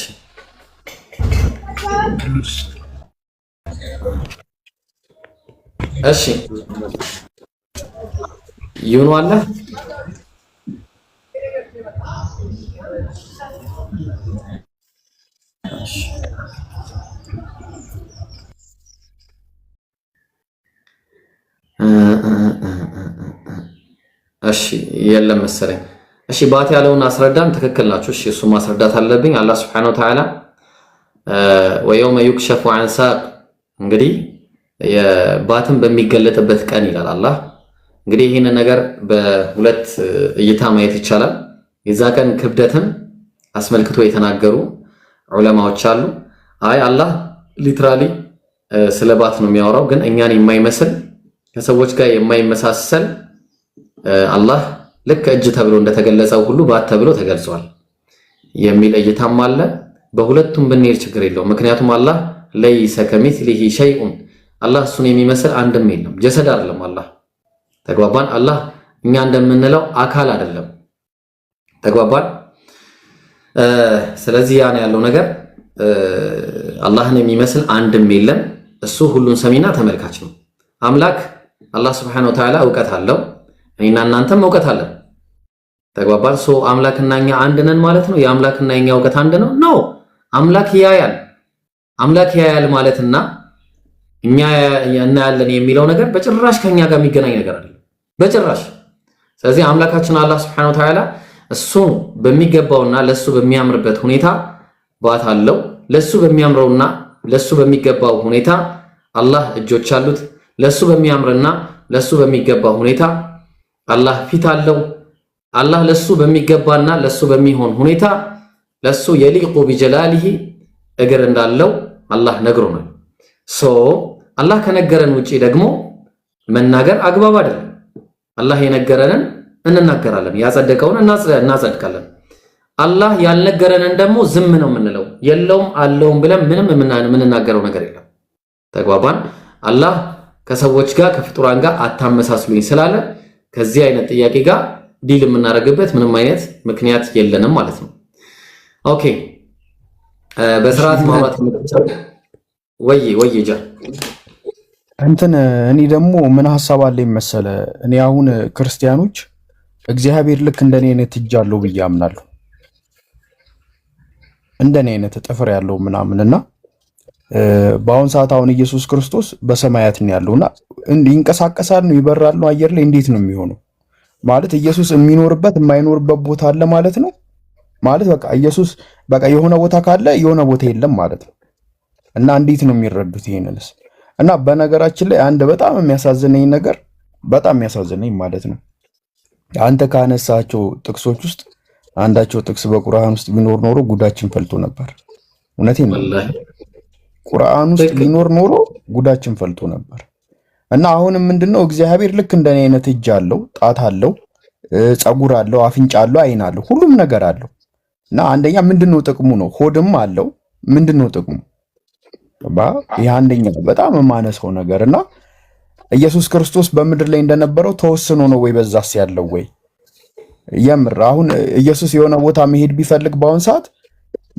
እሺ ይኑ አለ እሺ የለም መሰለኝ። እሺ ባት ያለውን አስረዳን። ትክክል ናችሁ። እሺ እሱ ማስረዳት አለብኝ። አላህ Subhanahu Wa Ta'ala ወየውመ ዩክሸፉ ዐን ሳቅ እንግዲህ የባትን በሚገለጥበት ቀን ይላል አላህ። እንግዲህ ይህን ነገር በሁለት እይታ ማየት ይቻላል። የዛ ቀን ክብደትን አስመልክቶ የተናገሩ ዑለማዎች አሉ። አይ አላህ ሊትራሊ ስለ ባት ነው የሚያወራው፣ ግን እኛን የማይመስል ከሰዎች ጋር የማይመሳሰል አላህ ልክ እጅ ተብሎ እንደተገለጸው ሁሉ ባት ተብሎ ተገልጿል የሚል እይታም አለ። በሁለቱም ብንሄድ ችግር የለውም። ምክንያቱም አላህ ለይሰ ከሚስሊሂ ሸይኡን አላህ እሱን የሚመስል አንድም የለም። ጀሰድ አይደለም አላህ። ተግባባን? አላህ እኛ እንደምንለው አካል አይደለም። ተግባባን? ስለዚህ ያን ያለው ነገር አላህን የሚመስል አንድም የለም። እሱ ሁሉን ሰሚና ተመልካች ነው። አምላክ አላህ Subhanahu Wa Ta'ala እውቀት አለው። እኔና እናንተም እውቀት አለን። ተግባባን? ሶ አምላክና እኛ አንድ ነን ማለት ነው። የአምላክና የኛ እውቀት አንድ ነው? ኖ አምላክ ያያል። አምላክ ያያል ማለትና እኛ እናያለን የሚለው ነገር በጭራሽ ከኛ ጋር የሚገናኝ ነገር አይደለም። በጭራሽ። ስለዚህ አምላካችን አላህ Subhanahu Wa Ta'ala እሱ በሚገባውና ለሱ በሚያምርበት ሁኔታ ባት አለው። ለሱ በሚያምረውና ለሱ በሚገባው ሁኔታ አላህ እጆች አሉት። ለሱ በሚያምርና ለሱ በሚገባው ሁኔታ አላህ ፊት አለው። አላህ ለሱ በሚገባና ለሱ በሚሆን ሁኔታ ለሱ የሊቁ ቢጀላሊሂ እግር እንዳለው አላህ ነግሮናል። ሶ አላህ ከነገረን ውጪ ደግሞ መናገር አግባብ አይደለም። አላህ የነገረንን እንናገራለን፣ ያጸደቀውን እናጸድቃለን። አላህ ያልነገረንን ደግሞ ዝም ነው የምንለው። የለውም አለውም ብለን ምንም የምንናገረው ነገር የለም። ተግባባን? አላህ ከሰዎች ጋር ከፍጡራን ጋር አታመሳስሉኝ ስላለ ከዚህ አይነት ጥያቄ ጋር ዲል የምናደርግበት ምንም አይነት ምክንያት የለንም ማለት ነው። ኦኬ በስርዓት ማውራት ወይ ጃ እንትን እኔ ደግሞ ምን ሐሳብ አለኝ መሰለ፣ እኔ አሁን ክርስቲያኖች እግዚአብሔር ልክ እንደኔ አይነት እጅ አለው ብዬ አምናለሁ። እንደኔ አይነት ጥፍር ያለው ምናምንና በአሁን ሰዓት አሁን ኢየሱስ ክርስቶስ በሰማያት ነው ያለውና ይንቀሳቀሳል ነው ይበራል ነው አየር ላይ እንዴት ነው የሚሆነው? ማለት ኢየሱስ የሚኖርበት የማይኖርበት ቦታ አለ ማለት ነው። ማለት በቃ ኢየሱስ በቃ የሆነ ቦታ ካለ የሆነ ቦታ የለም ማለት ነው። እና እንዴት ነው የሚረዱት ይሄንንስ? እና በነገራችን ላይ አንድ በጣም የሚያሳዝነኝ ነገር በጣም የሚያሳዝነኝ ማለት ነው አንተ ካነሳቸው ጥቅሶች ውስጥ አንዳቸው ጥቅስ በቁርአን ውስጥ ቢኖር ኖሮ ጉዳችን ፈልቶ ነበር። እውነቴን ነው። ቁርአን ውስጥ ቢኖር ኖሮ ጉዳችን ፈልቶ ነበር። እና አሁንም ምንድነው እግዚአብሔር ልክ እንደኔ አይነት እጅ አለው፣ ጣት አለው፣ ጸጉር አለው፣ አፍንጫ አለው፣ አይን አለው፣ ሁሉም ነገር አለው። እና አንደኛ ምንድነው ጥቅሙ ነው? ሆድም አለው። ምንድነው ጥቅሙ? ይሄ አንደኛ በጣም የማነሳው ነገርና ኢየሱስ ክርስቶስ በምድር ላይ እንደነበረው ተወስኖ ነው ወይ በዛስ ያለው ወይ? የምር አሁን ኢየሱስ የሆነ ቦታ መሄድ ቢፈልግ በአሁን ሰዓት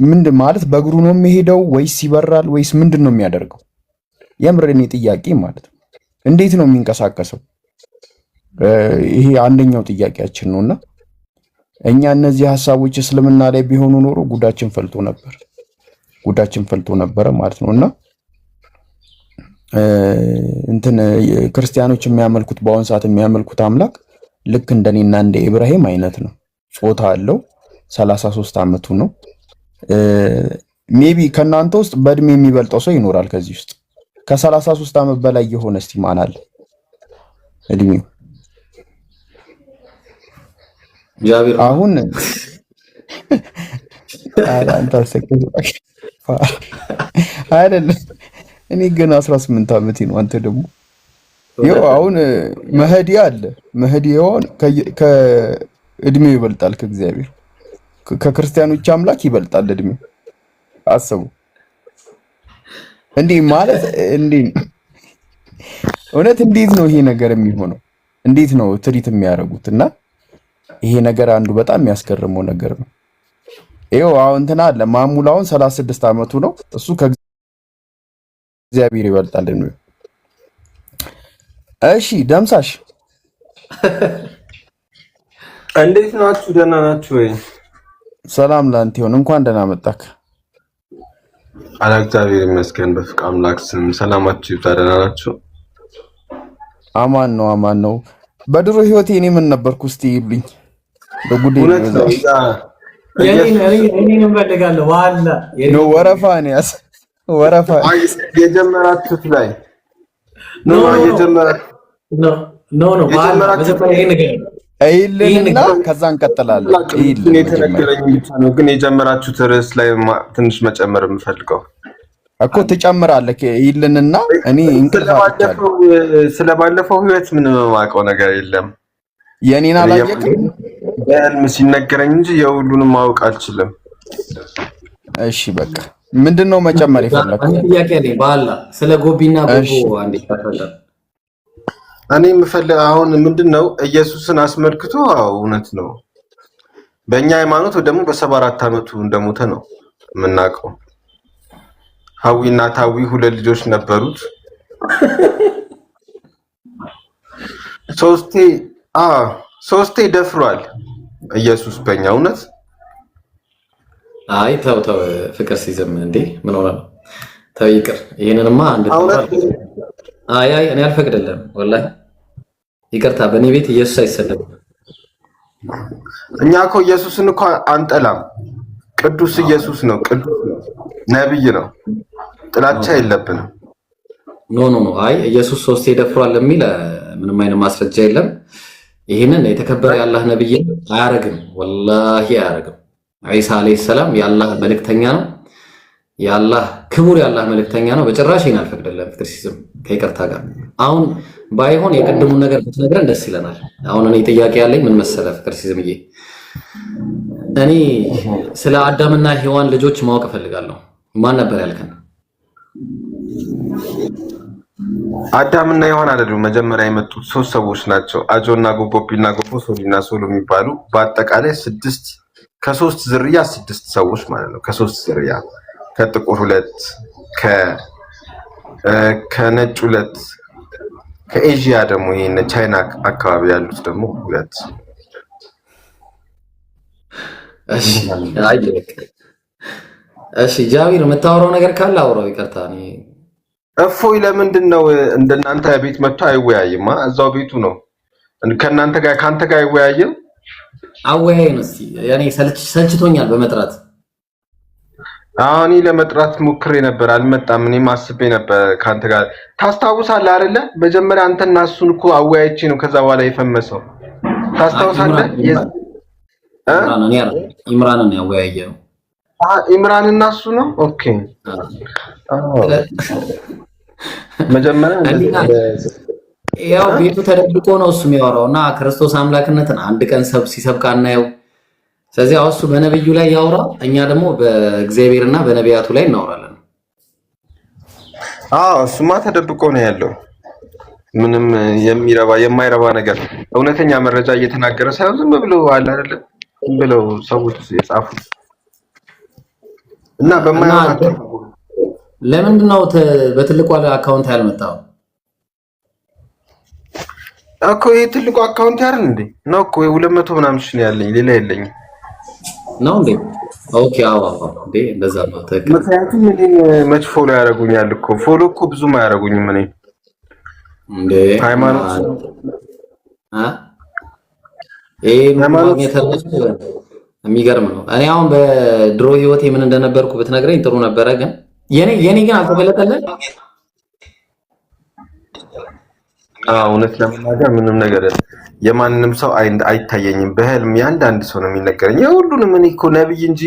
ምንድን ማለት በእግሩ ነው የሚሄደው ወይስ ይበራል ወይስ ምንድን ነው የሚያደርገው? የምር እኔ ጥያቄ ማለት ነው እንዴት ነው የሚንቀሳቀሰው? ይሄ አንደኛው ጥያቄያችን ነውና እኛ እነዚህ ሐሳቦች እስልምና ላይ ቢሆኑ ኖሮ ጉዳችን ፈልቶ ነበር ማለት ነውና እንትን ክርስቲያኖች የሚያመልኩት በአሁን ሰዓት የሚያመልኩት አምላክ ልክ እንደኔና እንደ ኢብራሂም አይነት ነው። ጾታ አለው። 33 ዓመቱ ነው። ሜቢ ከናንተ ውስጥ በእድሜ የሚበልጠው ሰው ይኖራል ከዚህ ውስጥ ከ33 ዓመት በላይ የሆነ እስቲ ማን አለ እድሜው? ጃቢር አሁን አንተ አይደለም እኔ ግን 18 ዓመቴ ነው። አንተ ደግሞ ይኸው አሁን መህዲ አለ። መህዲ ይሆን ከእድሜው ይበልጣል ከእግዚአብሔር ከክርስቲያኖች አምላክ ይበልጣል እድሜው። አስቡ እንዴ ማለት እንዴ! እውነት እንዴት ነው ይሄ ነገር የሚሆነው? እንዴት ነው ትሪት የሚያደርጉት? እና ይሄ ነገር አንዱ በጣም የሚያስገርመው ነገር ነው። ይኸው አሁን እንትና አለ ማሙላውን 36 ዓመቱ ነው። እሱ ከእግዚአብሔር ይበልጣል ነው። እሺ ደምሳሽ እንዴት ናችሁ? ደህና ናችሁ ወይ? ሰላም ላንተ ይሁን። እንኳን ደህና መጣክ። አላ እግዚአብሔር ይመስገን። በፍቅር አምላክ ስም ሰላማችሁ ይብዛ። ደህና ናችሁ? አማን ነው፣ አማን ነው። በድሮ ህይወቴ እኔ ምን ነበርኩ እስቲ ይሉኝ በጉዴ ነው። የኔን እንፈልጋለሁ ዋላ ነው ወረፋ ነው ያስ ወረፋ የጀመራችሁት ላይ ነው ዋላ መጀመሪያ ነገር አይልልና ከዛ እንቀጥላለን። የተነገረኝ ብቻ ነው ግን የጀመራችሁት ርዕስ ላይ ትንሽ መጨመር የምፈልገው እኮ ትጨምራለህ ይልንና እኔ እንቅልፋለሁ። ስለባለፈው ህይወት ምንም የማውቀው ነገር የለም። የኔን አላየክም በህልም ሲነገረኝ እንጂ የሁሉንም ማወቅ አልችልም። እሺ በቃ ምንድነው መጨመር የፈለከው? ጥያቄ አለኝ ባላ ስለ ጎቢና ቦቦ አንዴ ታፈላ። እኔ የምፈልገው አሁን ምንድነው ኢየሱስን አስመልክቶ እውነት ነው በእኛ ሃይማኖት ደግሞ በ74 ዓመቱ እንደሞተ ነው የምናውቀው። ሐዊና ታዊ ሁለት ልጆች ነበሩት። ሶስቴ ደፍሯል ኢየሱስ በእኛ እውነት። አይ ተው ፍቅር ሲዘም እንዴ ምን ሆነ ነው? ተው ይቅር። ይሄንንማ አንድ አይ እኔ አልፈቅድልህም ወላሂ ይቅርታ። በእኔ ቤት ኢየሱስ አይሰደብም። እኛ እኮ ኢየሱስን እኮ አንጠላም። ቅዱስ ኢየሱስ ነው፣ ቅዱስ ነብይ ነው። ጥላቻ የለብንም። ኖ አይ ኢየሱስ ሶስቴ ደፍሯል የሚል ምንም አይነት ማስረጃ የለም። ይሄንን የተከበረ የአላህ ነብይ አያረግም፣ ወላሂ አያረግም። ኢሳ አለይሂ ሰላም የአላህ መልእክተኛ ነው፣ የአላህ ክቡር የአላህ መልእክተኛ ነው። በጭራሽ ይሄን አልፈቅድልህም። ፍቅር ሲዝም ከይቅርታ ጋር አሁን ባይሆን የቀደሙን ነገር ብትነግረን ደስ ይለናል። አሁን እኔ ጥያቄ ያለኝ ምን መሰለህ ፍቅር ሲዝምዬ፣ እኔ ስለ አዳምና ሔዋን ልጆች ማወቅ እፈልጋለሁ። ማን ነበር ያልከን? አዳምና ሔዋን አይደሉም። መጀመሪያ የመጡት ሶስት ሰዎች ናቸው። አጆና ጎጎቢና ጎፎ፣ ሶሊና ሶሎ የሚባሉ በአጠቃላይ ከሶስት ዝርያ 6 ሰዎች ማለት ነው። ከሶስት ዝርያ ከጥቁር 2 ከነጭ 2 ከኤዥያ ደግሞ ይሄን ቻይና አካባቢ ያሉት ደግሞ 2። እሺ ጃቢር የምታወራው ነገር ካለ አውራው። ይቅርታ እኔ እፎይ ለምንድን ነው እንደናንተ ቤት መጥቶ አይወያይማ? እዛው ቤቱ ነው ከናንተ ጋር ካንተ ጋር አይወያይም? አወያይ ነው። እስቲ ያኔ ሰልችቶኛል በመጥራት። እኔ ለመጥራት ሞክሬ ነበር አልመጣም። እኔም አስቤ ነበር ካንተ ጋር ታስታውሳለህ አይደለ? መጀመሪያ አንተና እሱን እኮ አወያይቼ ነው ከዛ በኋላ የፈመሰው። ታስታውሳለህ? ኢምራንን ያወያየው ኢምራን እና እሱ ነው። ኦኬ መጀመሪያ ያው ቤቱ ተደብቆ ነው እሱ የሚያወራውና ክርስቶስ አምላክነትን አንድ ቀን ሲሰብክ አናየው። ስለዚህ እሱ በነብዩ ላይ ያወራ፣ እኛ ደግሞ በእግዚአብሔርና በነቢያቱ ላይ እናወራለን። እሱማ ተደብቆ ነው ያለው። ምንም የማይረባ ነገር እውነተኛ መረጃ እየተናገረ ሳይሆን ዝም ብሎ አለ አይደለ? ዝም ብለው ሰዎች የጻፉት እና በማያውቃቸው ለምንድን ነው በትልቁ አካውንት ያልመጣው? እኮ ይሄ ትልቁ አካውንት ያርን እንዴ ነው እኮ 200 ምናምን ሺህ ያለኝ ሌላ የለኝም ነው እንዴ? ኦኬ እንዴ እንደዛ ነው። ምክንያቱም እኔን መች ፎሎ ያደርጉኛል እኮ ፎሎ እኮ ብዙም አያደርጉኝም። እኔ እንዴ ሃይማኖት የሚገርም ነው። እኔ አሁን በድሮ ህይወቴ ምን እንደነበርኩ ብትነግረኝ ጥሩ ነበረ፣ ግን የኔ ግን አልተገለጠልኝ። እውነት ለመናገር ምንም ነገር የማንንም ሰው አይታየኝም። በህልም ያንዳንድ ሰው ነው የሚነገረኝ። የሁሉንም እኔ እኮ ነብይ እንጂ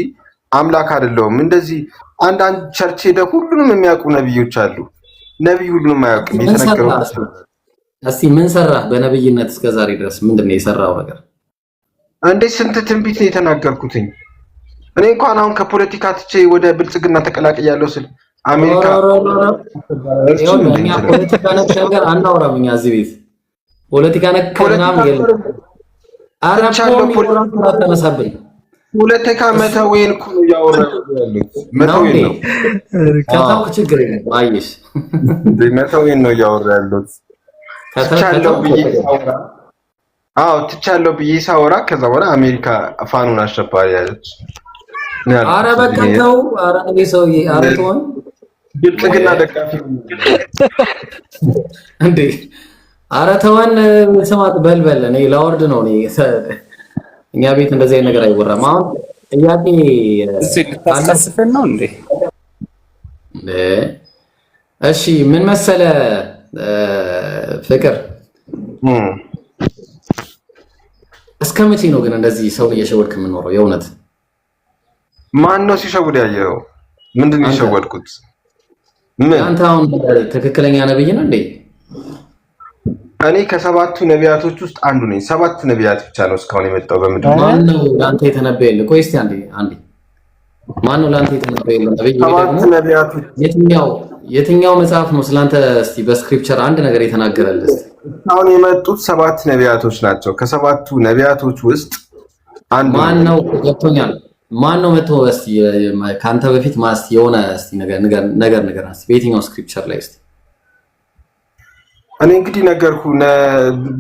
አምላክ አይደለሁም። እንደዚህ አንዳንድ ቸርች ሄደ ሁሉንም የሚያውቁ ነብዮች አሉ። ነብይ ሁሉንም አያውቅም። የተነገረው እስቲ ምን ሰራህ በነብይነት እስከዛሬ ድረስ? ምንድነው የሰራው ነገር? እንዴ ስንት ትንቢት ነው የተናገርኩትኝ? እኔ እንኳን አሁን ከፖለቲካ ትቼ ወደ ብልጽግና ተቀላቅያለሁ ስል አሜሪካ እኛ ፖለቲካ ነክ ነገር አናወራም። እኛ እዚህ ቤት ፖለቲካ ነክ ምናምን የለም። አራፖም ይወራው ተነሳብኝ ፖለቲካ መተዌን እኮ ነው ያወራው ያሉት መተዌን ነው ከተው ችግር የለም። አይሽ መተዌን ነው ያወራው ያሉት ትቻለው ብዬ ሳወራ ከዛ በኋላ አሜሪካ ፋኑን አሸባሪ ያለች አረ በቃ ተው። አረ ነው ሰውዬ አረ ተው ብልጽግና ደጋፊ እንዴ አረ ተወን ስማት በልበል እኔ ላወርድ ነው እኔ እኛ ቤት እንደዚህ አይነት ነገር አይወራም። አሁን ጥያቄ አላስፈን ነው እንዴ? እሺ ምን መሰለ ፍቅር እስከ መቼ ነው ግን እንደዚህ ሰው እየሸወድክ የምኖረው? የእውነት ማን ነው ሲሸውድ ያየው? ምንድን ነው የሸወድኩት? ምን አንተ አሁን ትክክለኛ ነብይ ነህ እንዴ? እኔ ከሰባቱ ነቢያቶች ውስጥ አንዱ ነኝ። 7 ነቢያት ብቻ ነው እስካሁን የመጣው በምድር። ማን ነው ላንተ የተነበየልህ? ቆይ እስቲ አንዴ ማን ነው ላንተ የተነበየልህ ነብይ? ሰባት ነቢያቶች የትኛው መጽሐፍ ነው ስላንተ እስቲ በስክሪፕቸር አንድ ነገር የተናገረልህ? አሁን የመጡት 7 ነቢያቶች ናቸው። ከሰባቱ ነቢያቶች ውስጥ አንዱ ማን ነው? ገብቶኛል። ማን ነው መጥቶ እስቲ ካንተ በፊት ማስቲ የሆነ እስቲ ነገር እስቲ በየትኛው ስክሪፕቸር ላይ እስቲ? እኔ እንግዲህ ነገርኩ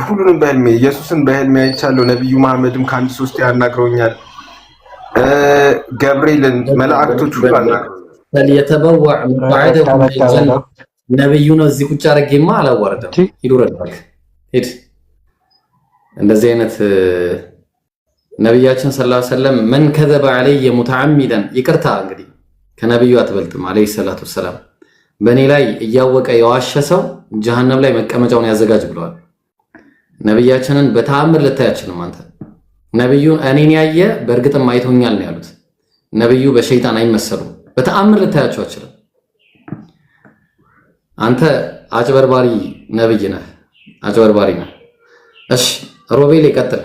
ሁሉንም በህልሜ ኢየሱስን በህልሜ አይቻለሁ። ነብዩ መሐመድም ከአንድ 3 ያናግረውኛል። ገብርኤልን መላእክቶች ሁሉ አናግረውኛል። የተበወዕ መባዕደሁ ጀነ ነብዩ ነው እዚህ ቁጭ አድርጌማ አላዋርደም። ሂዱ ረዳክ ሂድ። እንደዚህ አይነት ነብያችን ሰለላሁ ዐለይሂ ወሰለም መን ከዘበ ዐለይየ ሙተዓሚደን ይቅርታ እንግዲህ ከነብዩ አትበልጥም ዐለይሂ ሰላቱ ወሰላም በእኔ ላይ እያወቀ የዋሸ ሰው ጀሃነም ላይ መቀመጫውን ያዘጋጅ ብለዋል። ነብያችንን በተአምር ልታይ አትችልም አንተ። ነብዩን እኔን ያየ በእርግጥም አይቶኛል ነው ያሉት። ነብዩ በሸይጣን አይመሰሉም። በተአምር ልታያቸው አትችልም። አንተ አጭበርባሪ ነብይ ነህ፣ አጭበርባሪ ነህ። እሺ ሮቤል ይቀጥል።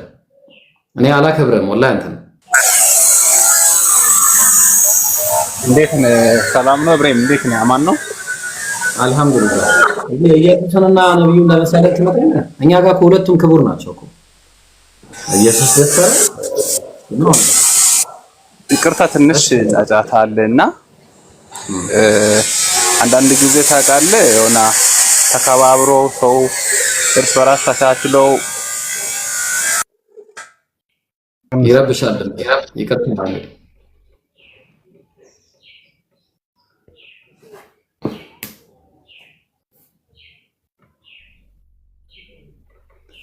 እኔ አላከብረም ወላሂ አንተ እንዴት ነህ? ሰላም ነው ኢብራሂም? እንዴት ነህ? አማን ነው? አልহামዱሊላህ። ኢየሱስንና ነብዩን ለመሳለክ ትመጣለህ? እኛ ጋር ሁለቱም ክቡር ናቸው እኮ ኢየሱስ ደፈረ ነው። ይቅርታ ትንሽ ጫጫታ አለና አንዳንድ ጊዜ ታውቃለህ የሆነ ተከባብሮ ሰው እርስ በራስ ተቻችለው ይረብሻል። ይቅርታ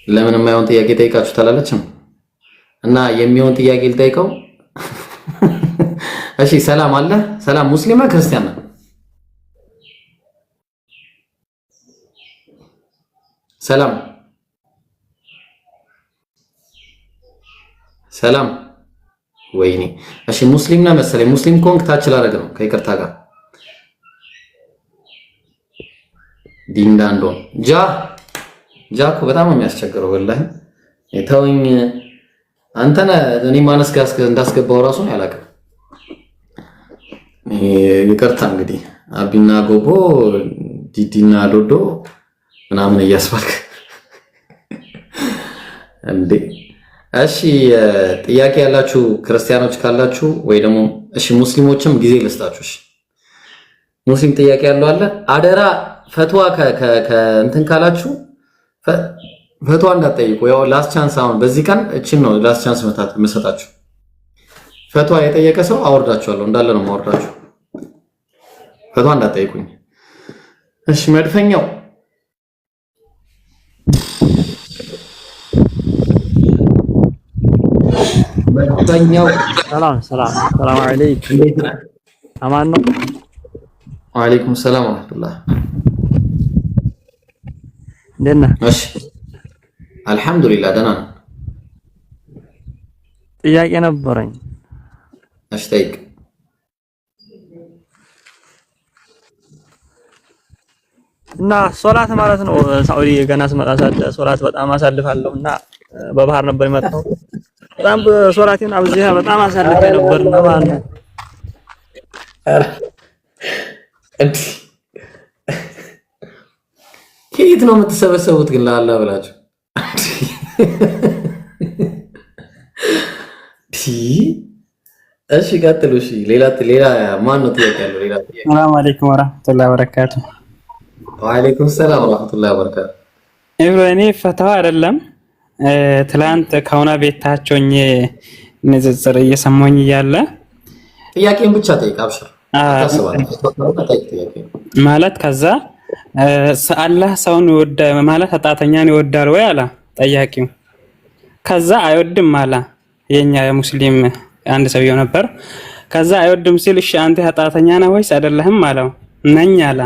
ለምን የማይሆን ጥያቄ ጠይቃችሁ ታላለችም እና የሚሆን ጥያቄ ልጠይቀው። እሺ ሰላም አለ። ሰላም ሙስሊም ክርስቲያን ነው? ሰላም ሰላም ወይኔ። እሺ ሙስሊም ነው መሰለኝ። ሙስሊም ኮንክ ታች ላደርግ ነው ከይቅርታ ጋር ዲንዳንዶ ጃኮ በጣም የሚያስቸግረው ወላሂ ተወኝ። አንተና እኔ ማነስ ጋር እንዳስገባው ራሱ ነው ያላቀም። ይቅርታ እንግዲህ አቢና ጎቦ ዲዲና ዶዶ ምናምን እያስባልክ እንዴ። እሺ ጥያቄ ያላችሁ ክርስቲያኖች ካላችሁ ወይ ደግሞ እሺ ሙስሊሞችም ጊዜ ልስጣችሁ። እሺ ሙስሊም ጥያቄ ያለው አለ አደራ ፈትዋ ከእንትን ካላችሁ ፈትዋ እንዳትጠይቁ። ያው ላስት ቻንስ አሁን በዚህ ቀን እቺን ነው ላስት ቻንስ መሰጣችሁ። ፈትዋ የጠየቀ ሰው አወርዳችኋለሁ እንዳለ ነው ማወርዳችሁ። ፈትዋ እንዳትጠይቁኝ እሺ። መድፈኛው ሰላም አለይኩም። እንዴት ነህ? አማን ነው? ወአለይኩም ሰላም ወራህመቱላህ። እንዴት ነህ? እሺ አልሐምዱሊላህ ደህና ነኝ። ጥያቄ ነበረኝ። እሺ ጠይቅ። እና ሶላት ማለት ነው ሳዑዲ ገና ስመጣ ሳለ ሶላት በጣም አሳልፋለሁ እና በባህር ነበር የመጣው በጣም ሶላቴን አብዝሃ በጣም አሳልፌ ነበርና ማለት ነው። ከየት ነው የምትሰበሰቡት ግን ለአላህ ብላችሁ? እሺ ቀጥሉ። እሺ ሌላ ማን ነው ጥያቄ ያለው? ሌላ ጥያቄ። ሰላም አለይኩም ወራህመቱላሂ ወበረካቱ። ወአለይኩም ሰላም ወራህመቱላሂ ወበረካቱ። እኔ ፈተዋ አይደለም ትላንት ከሆነ ቤታቸውኝ ንጽጽር እየሰማኝ እያለ ጥያቄን ብቻ ጠይቅ። አብሽር ማለት ከዛ አላህ ሰውን ይወዳል ማለት ኃጢአተኛን ይወዳል ወይ አላ ጠያቂው። ከዛ አይወድም አላ የኛ የሙስሊም አንድ ሰውየው ነበር። ከዛ አይወድም ሲል እሺ አንተ ኃጢአተኛ ነህ ወይስ አይደለህም አለው። ነኝ አላ።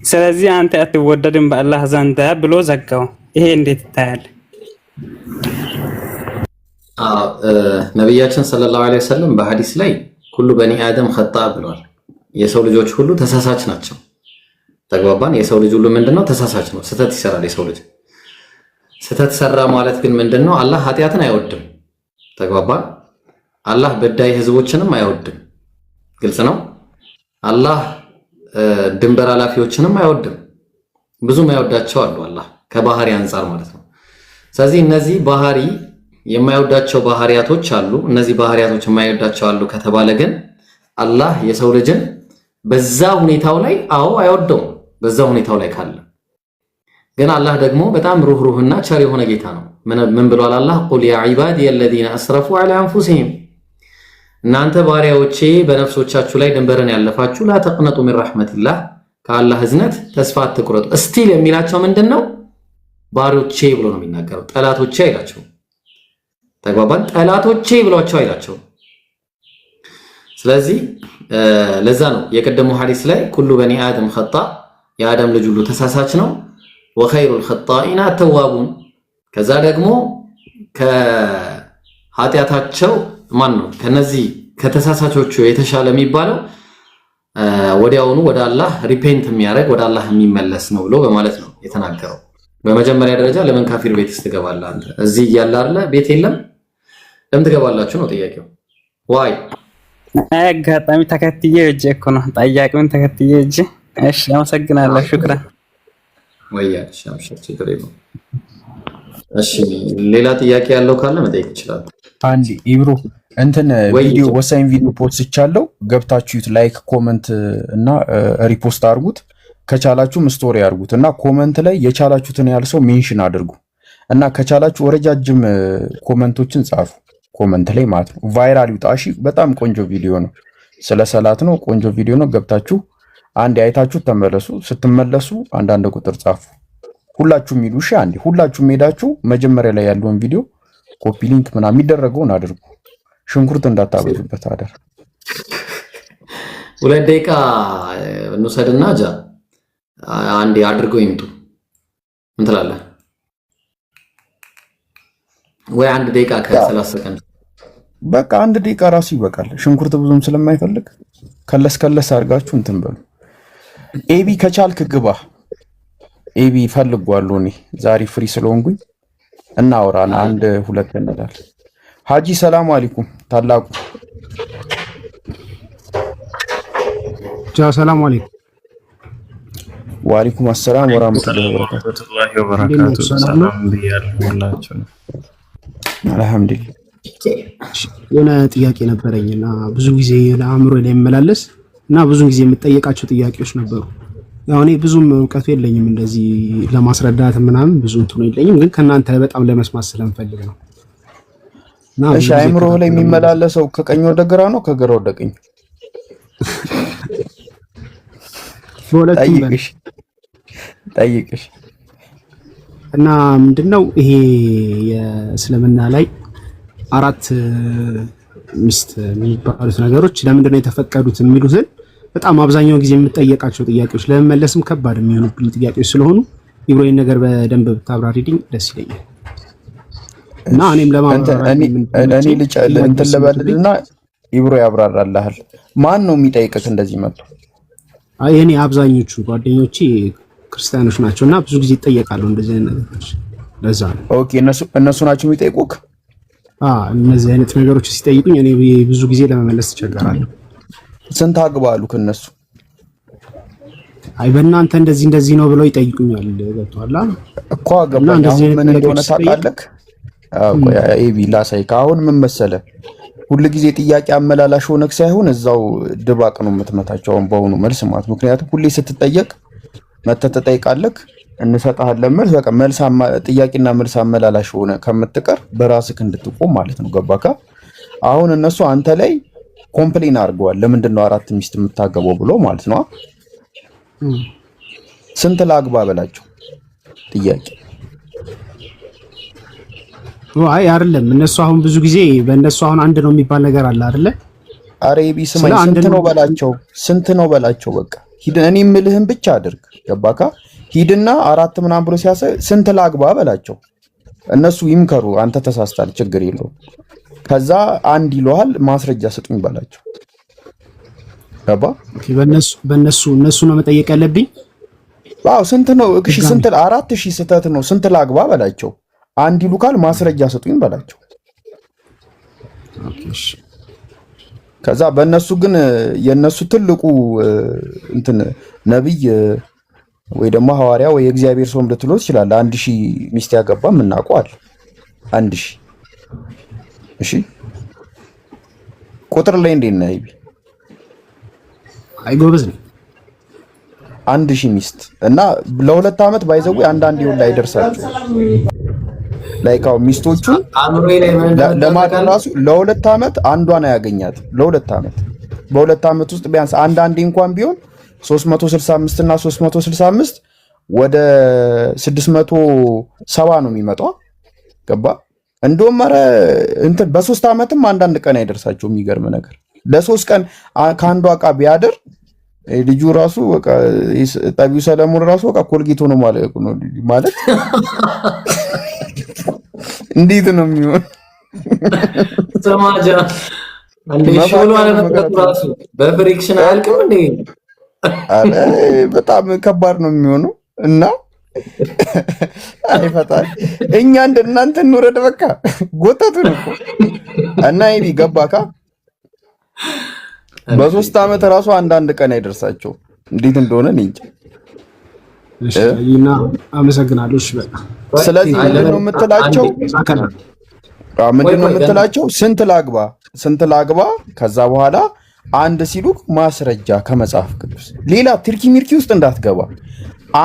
ስለዚህ አንተ አትወደድም በአላህ ዘንድ ብሎ ዘጋው። ይሄ እንዴት ይታያል? ነብያችን ሰለላሁ ዐለይሂ ወሰለም በሐዲስ ላይ ኩሉ በኒ አደም ኸጣ ብለዋል። የሰው ልጆች ሁሉ ተሳሳች ናቸው። ተግባባን? የሰው ልጅ ሁሉ ምንድነው? ተሳሳች ነው። ስህተት ይሰራል የሰው ልጅ። ስህተት ሰራ ማለት ግን ምንድነው? አላህ ኃጢአትን አይወድም። ተግባባን? አላህ በዳይ ህዝቦችንም አይወድም። ግልጽ ነው። አላህ ድንበር ኃላፊዎችንም አይወድም። ብዙም አይወዳቸው አሉ አላህ ከባህሪ አንፃር ማለት ነው። ስለዚህ እነዚህ ባህሪ የማይወዳቸው ባህሪያቶች አሉ። እነዚህ ባህሪያቶች የማይወዳቸው አሉ ከተባለ ግን አላህ የሰው ልጅን በዛ ሁኔታው ላይ አይወደውም። በዛ ሁኔታው ላይ ካለ ግን አላህ ደግሞ በጣም ሩህሩህና ቸር የሆነ ጌታ ነው። ምን ብሏል አላህ? ቁል ያ ዒባዲየ አለዚነ አስረፉ ዐላ አንፉሲሂም፣ እናንተ ባሪያዎቼ በነፍሶቻችሁ ላይ ድንበርን ያለፋችሁ ላ ተቅነጡ ሚን ረሕመቲላህ፣ ከአላህ እዝነት ተስፋ አትቁረጡ። እስቲል የሚላቸው ምንድነው? ባሪያዎቼ ብሎ ነው የሚናገረው። ጠላቶቼ አይላቸው። ተግባባን? ጠላቶቼ ብሏቸው አይላቸው። ስለዚህ ለዛ ነው የቀደሙ ሐዲስ ላይ ኩሉ በኒ አደም ኸጣ፣ የአደም ልጅ ሁሉ ተሳሳች ነው። ወኸይሩል ኸጣኢና ተዋቡን፣ ከዛ ደግሞ ከኃጢአታቸው ማን ነው ከነዚህ ከተሳሳቾቹ የተሻለ የሚባለው ወዲያውኑ ወደ አላህ ሪፔንት የሚያደርግ ወደ አላህ የሚመለስ ነው ብሎ በማለት ነው የተናገረው። በመጀመሪያ ደረጃ ለምን ካፊር ቤትስ ትገባለህ አንተ? እዚህ እያለ አይደለ ቤት የለም ለምን ትገባላችሁ ነው ጥያቄው። ዋይ አጋጣሚ ተከትዬ እጄ እኮ ነው ጠያቂውን ተከትዬ እጄ። እሺ አመሰግናለሁ። ሹክራን ወያች ሻምሽር ችግር የለውም። እሺ ሌላ ጥያቄ ያለው ካለ መጠየቅ ይችላል። አንዲ ኢብሮ እንትን ቪዲዮ ወሳኝ ቪዲዮ ፖስት ይቻለው ገብታችሁት ላይክ ኮመንት እና ሪፖስት አድርጉት። ከቻላችሁም ስቶሪ አድርጉት እና ኮመንት ላይ የቻላችሁትን ያህል ሰው ሜንሽን አድርጉ እና ከቻላችሁ ረጃጅም ኮመንቶችን ጻፉ ኮመንት ላይ ማለት ነው። ቫይራል ይውጣ። እሺ በጣም ቆንጆ ቪዲዮ ነው። ስለ ሰላት ነው። ቆንጆ ቪዲዮ ነው። ገብታችሁ አንዴ አይታችሁ ተመለሱ። ስትመለሱ አንዳንድ ቁጥር ጻፉ። ሁላችሁም ሄዱ። እሺ አንዴ ሁላችሁም ሄዳችሁ መጀመሪያ ላይ ያለውን ቪዲዮ ኮፒ ሊንክ ምናምን የሚደረገውን አድርጉ። ሽንኩርት እንዳታበዙበት አደር። 2 ደቂቃ እንውሰድና ጃ አንዴ አድርገው ይምጡ። ምን ትላለህ? ወይ 1 ደቂቃ ከ30 ሰከንድ በቃ 1 ደቂቃ ራሱ ይበቃል። ሽንኩርት ብዙም ስለማይፈልግ ከለስ አድርጋችሁ እንትን በሉ። ኤቢ ከቻልክ ግባ። ኤቢ ፈልጓለሁ እኔ ዛሬ ፍሪ ስለሆንኩኝ እናወራና 1-2 እንላለን። ሀጂ ሰላም አለይኩም ታላቁ ሰላም አለይኩም። ወአለይኩም አሰላም ወራህመቱላሂ ወበረካቱ። ሰላም ብያለሁ። አልሐምዱሊላህ። የሆነ ጥያቄ ነበረኝና ብዙ ጊዜ ለአእምሮ ላይ የሚመላለስ እና ብዙ ጊዜ የምጠየቃቸው ጥያቄዎች ነበሩ። ያው እኔ ብዙም እውቀቱ የለኝም እንደዚህ ለማስረዳት ምናምን ብዙ እንትኑ የለኝም፣ ግን ከናንተ በጣም ለመስማት ስለምፈልግ ነው። እሺ አእምሮ ላይ የሚመላለሰው ከቀኝ ወደ ግራ ነው ከግራ ወደ ቀኝ? ጠይቅሽ እና ምንድነው ይሄ የእስልምና ላይ 4 ሚስት የሚባሉት ነገሮች ለምንድነው የተፈቀዱት የሚሉትን በጣም አብዛኛው ጊዜ የምጠየቃቸው ጥያቄዎች ለመመለስም ከባድ የሚሆኑብኝ ጥያቄዎች ስለሆኑ ኢብሮይን ነገር በደንብ ብታብራሪልኝ ደስ ይለኛል። እና እኔም ለማብራራት እኔ እንትን ልበልና ኢብሮ ያብራራልሃል። ማን ነው የሚጠይቅህ እንደዚህ መጥቶ? አይ እኔ አብዛኞቹ ጓደኞቼ ክርስቲያኖች ናቸውና ብዙ ጊዜ ይጠየቃሉ እንደዚህ አይነት ነገሮች። ለዛ ነው። ኦኬ እነሱ ናቸው የሚጠይቁክ? እነዚህ አይነት ነገሮች ሲጠይቁኝ እኔ ብዙ ጊዜ ለመመለስ ተቸገራለሁ። ስንት አግባ አሉ ከነሱ? አይ በእናንተ እንደዚህ ነው ብለው ይጠይቁኛል። ገብቶሃል እኮ አገባ እንደዚህ ምን እንደሆነ ታውቃለህ? ኤቢ ላሳይክ። አሁን ምን መሰለህ ሁሉ ጊዜ ጥያቄ አመላላሽ ሆነክ ሳይሆን እዛው ድባቅ ነው የምትመታቸው በሆኑ መልስ ማለት። ምክንያቱም ሁሌ ስትጠየቅ መተህ ትጠይቃለህ እንሰጣለን መልስ በቃ መልስ ጥያቄና መልስ አመላላሽ ሆነ ከምትቀር በራስህ እንድትቆም ማለት ነው። ገባካ? አሁን እነሱ አንተ ላይ ኮምፕሌን አድርገዋል። ለምንድን ነው 4 ሚስት የምታገበው ብሎ ማለት ነው። ስንት ላግባ በላቸው ጥያቄ። አይ አይደለም እነሱ አሁን ብዙ ጊዜ በእነሱ አሁን አንድ ነው የሚባል ነገር አለ አይደለ? አሬቢ ስማኝ፣ ስንት ነው በላቸው በቃ ሂድ። እኔ የምልህን ብቻ አድርግ። ገባካ? ሂድና 4 ምናምን ብሎ ሲያሰ ስንት ላግባ በላቸው። እነሱ ይምከሩ። አንተ ተሳስታል ችግር የለውም። ከዛ አንድ ይለዋል ማስረጃ ስጡኝ በላቸው። ገባ? ኦኬ በእነሱ ነው መጠየቅ ያለብኝ። ዋው ስንት ነው? እሺ ስንት 4000 ስህተት ነው። ስንት ላግባ በላቸው። አንድ ይሉካል ማስረጃ ስጡኝ በላቸው። ኦኬ እሺ። ከዛ በእነሱ ግን የነሱ ትልቁ እንትን ነብይ ወይ ደግሞ ሐዋርያ ወይ እግዚአብሔር ሰውም ልትሉት ይችላል። 1000 ሚስት ያገባም እናውቀዋል። 1000 እሺ ቁጥር ላይ እንዴት ነው? አይ ጎበዝ ነው። 1000 ሚስት እና ለ2 ዓመት ባይዘው አንዳንድ ይሁን ላይ ደርሳቸው ላይካው ሚስቶቹን ለማድረሱ ለ2 ዓመት አንዷን ያገኛት ለ2 ዓመት በ2 ዓመት ውስጥ ቢያንስ አንድ እንኳን ቢሆን 365 እና 365 ወደ 670 ነው የሚመጣው። ገባ? እንደውም ኧረ እንትን በ3 ዓመትም አንዳንድ ቀን አይደርሳቸው። የሚገርም ነገር ለ3 ቀን ከአንዷ ዕቃ ቢያድር ልጁ ራሱ በቃ ጠቢው ሰለሞን ራሱ በቃ ኮልጌት ሆኖ ማለት እንዴት ነው የሚሆን? ሰማጃ አንዴ ሾሎ አለመቀጥ ራሱ በፍሪክሽን አልከም እንዴ? አረ በጣም ከባድ ነው የሚሆነው። እና አይፈታል እኛ እንደናንተ እንውረድ በቃ ጎተቱን እኮ እና ይሄ ገባካ? በ3 ዓመት ራሱ አንዳንድ ቀን አይደርሳቸው። እንዴት እንደሆነ እንጂ እሺ እና አመሰግናለሁ። እሺ በቃ ስለዚህ ምንድነው የምትላቸው? ስንት ላግባ ከዛ በኋላ አንድ ሲሉ ማስረጃ ከመጽሐፍ ቅዱስ ሌላ ትርኪ ሚርኪ ውስጥ እንዳትገባ።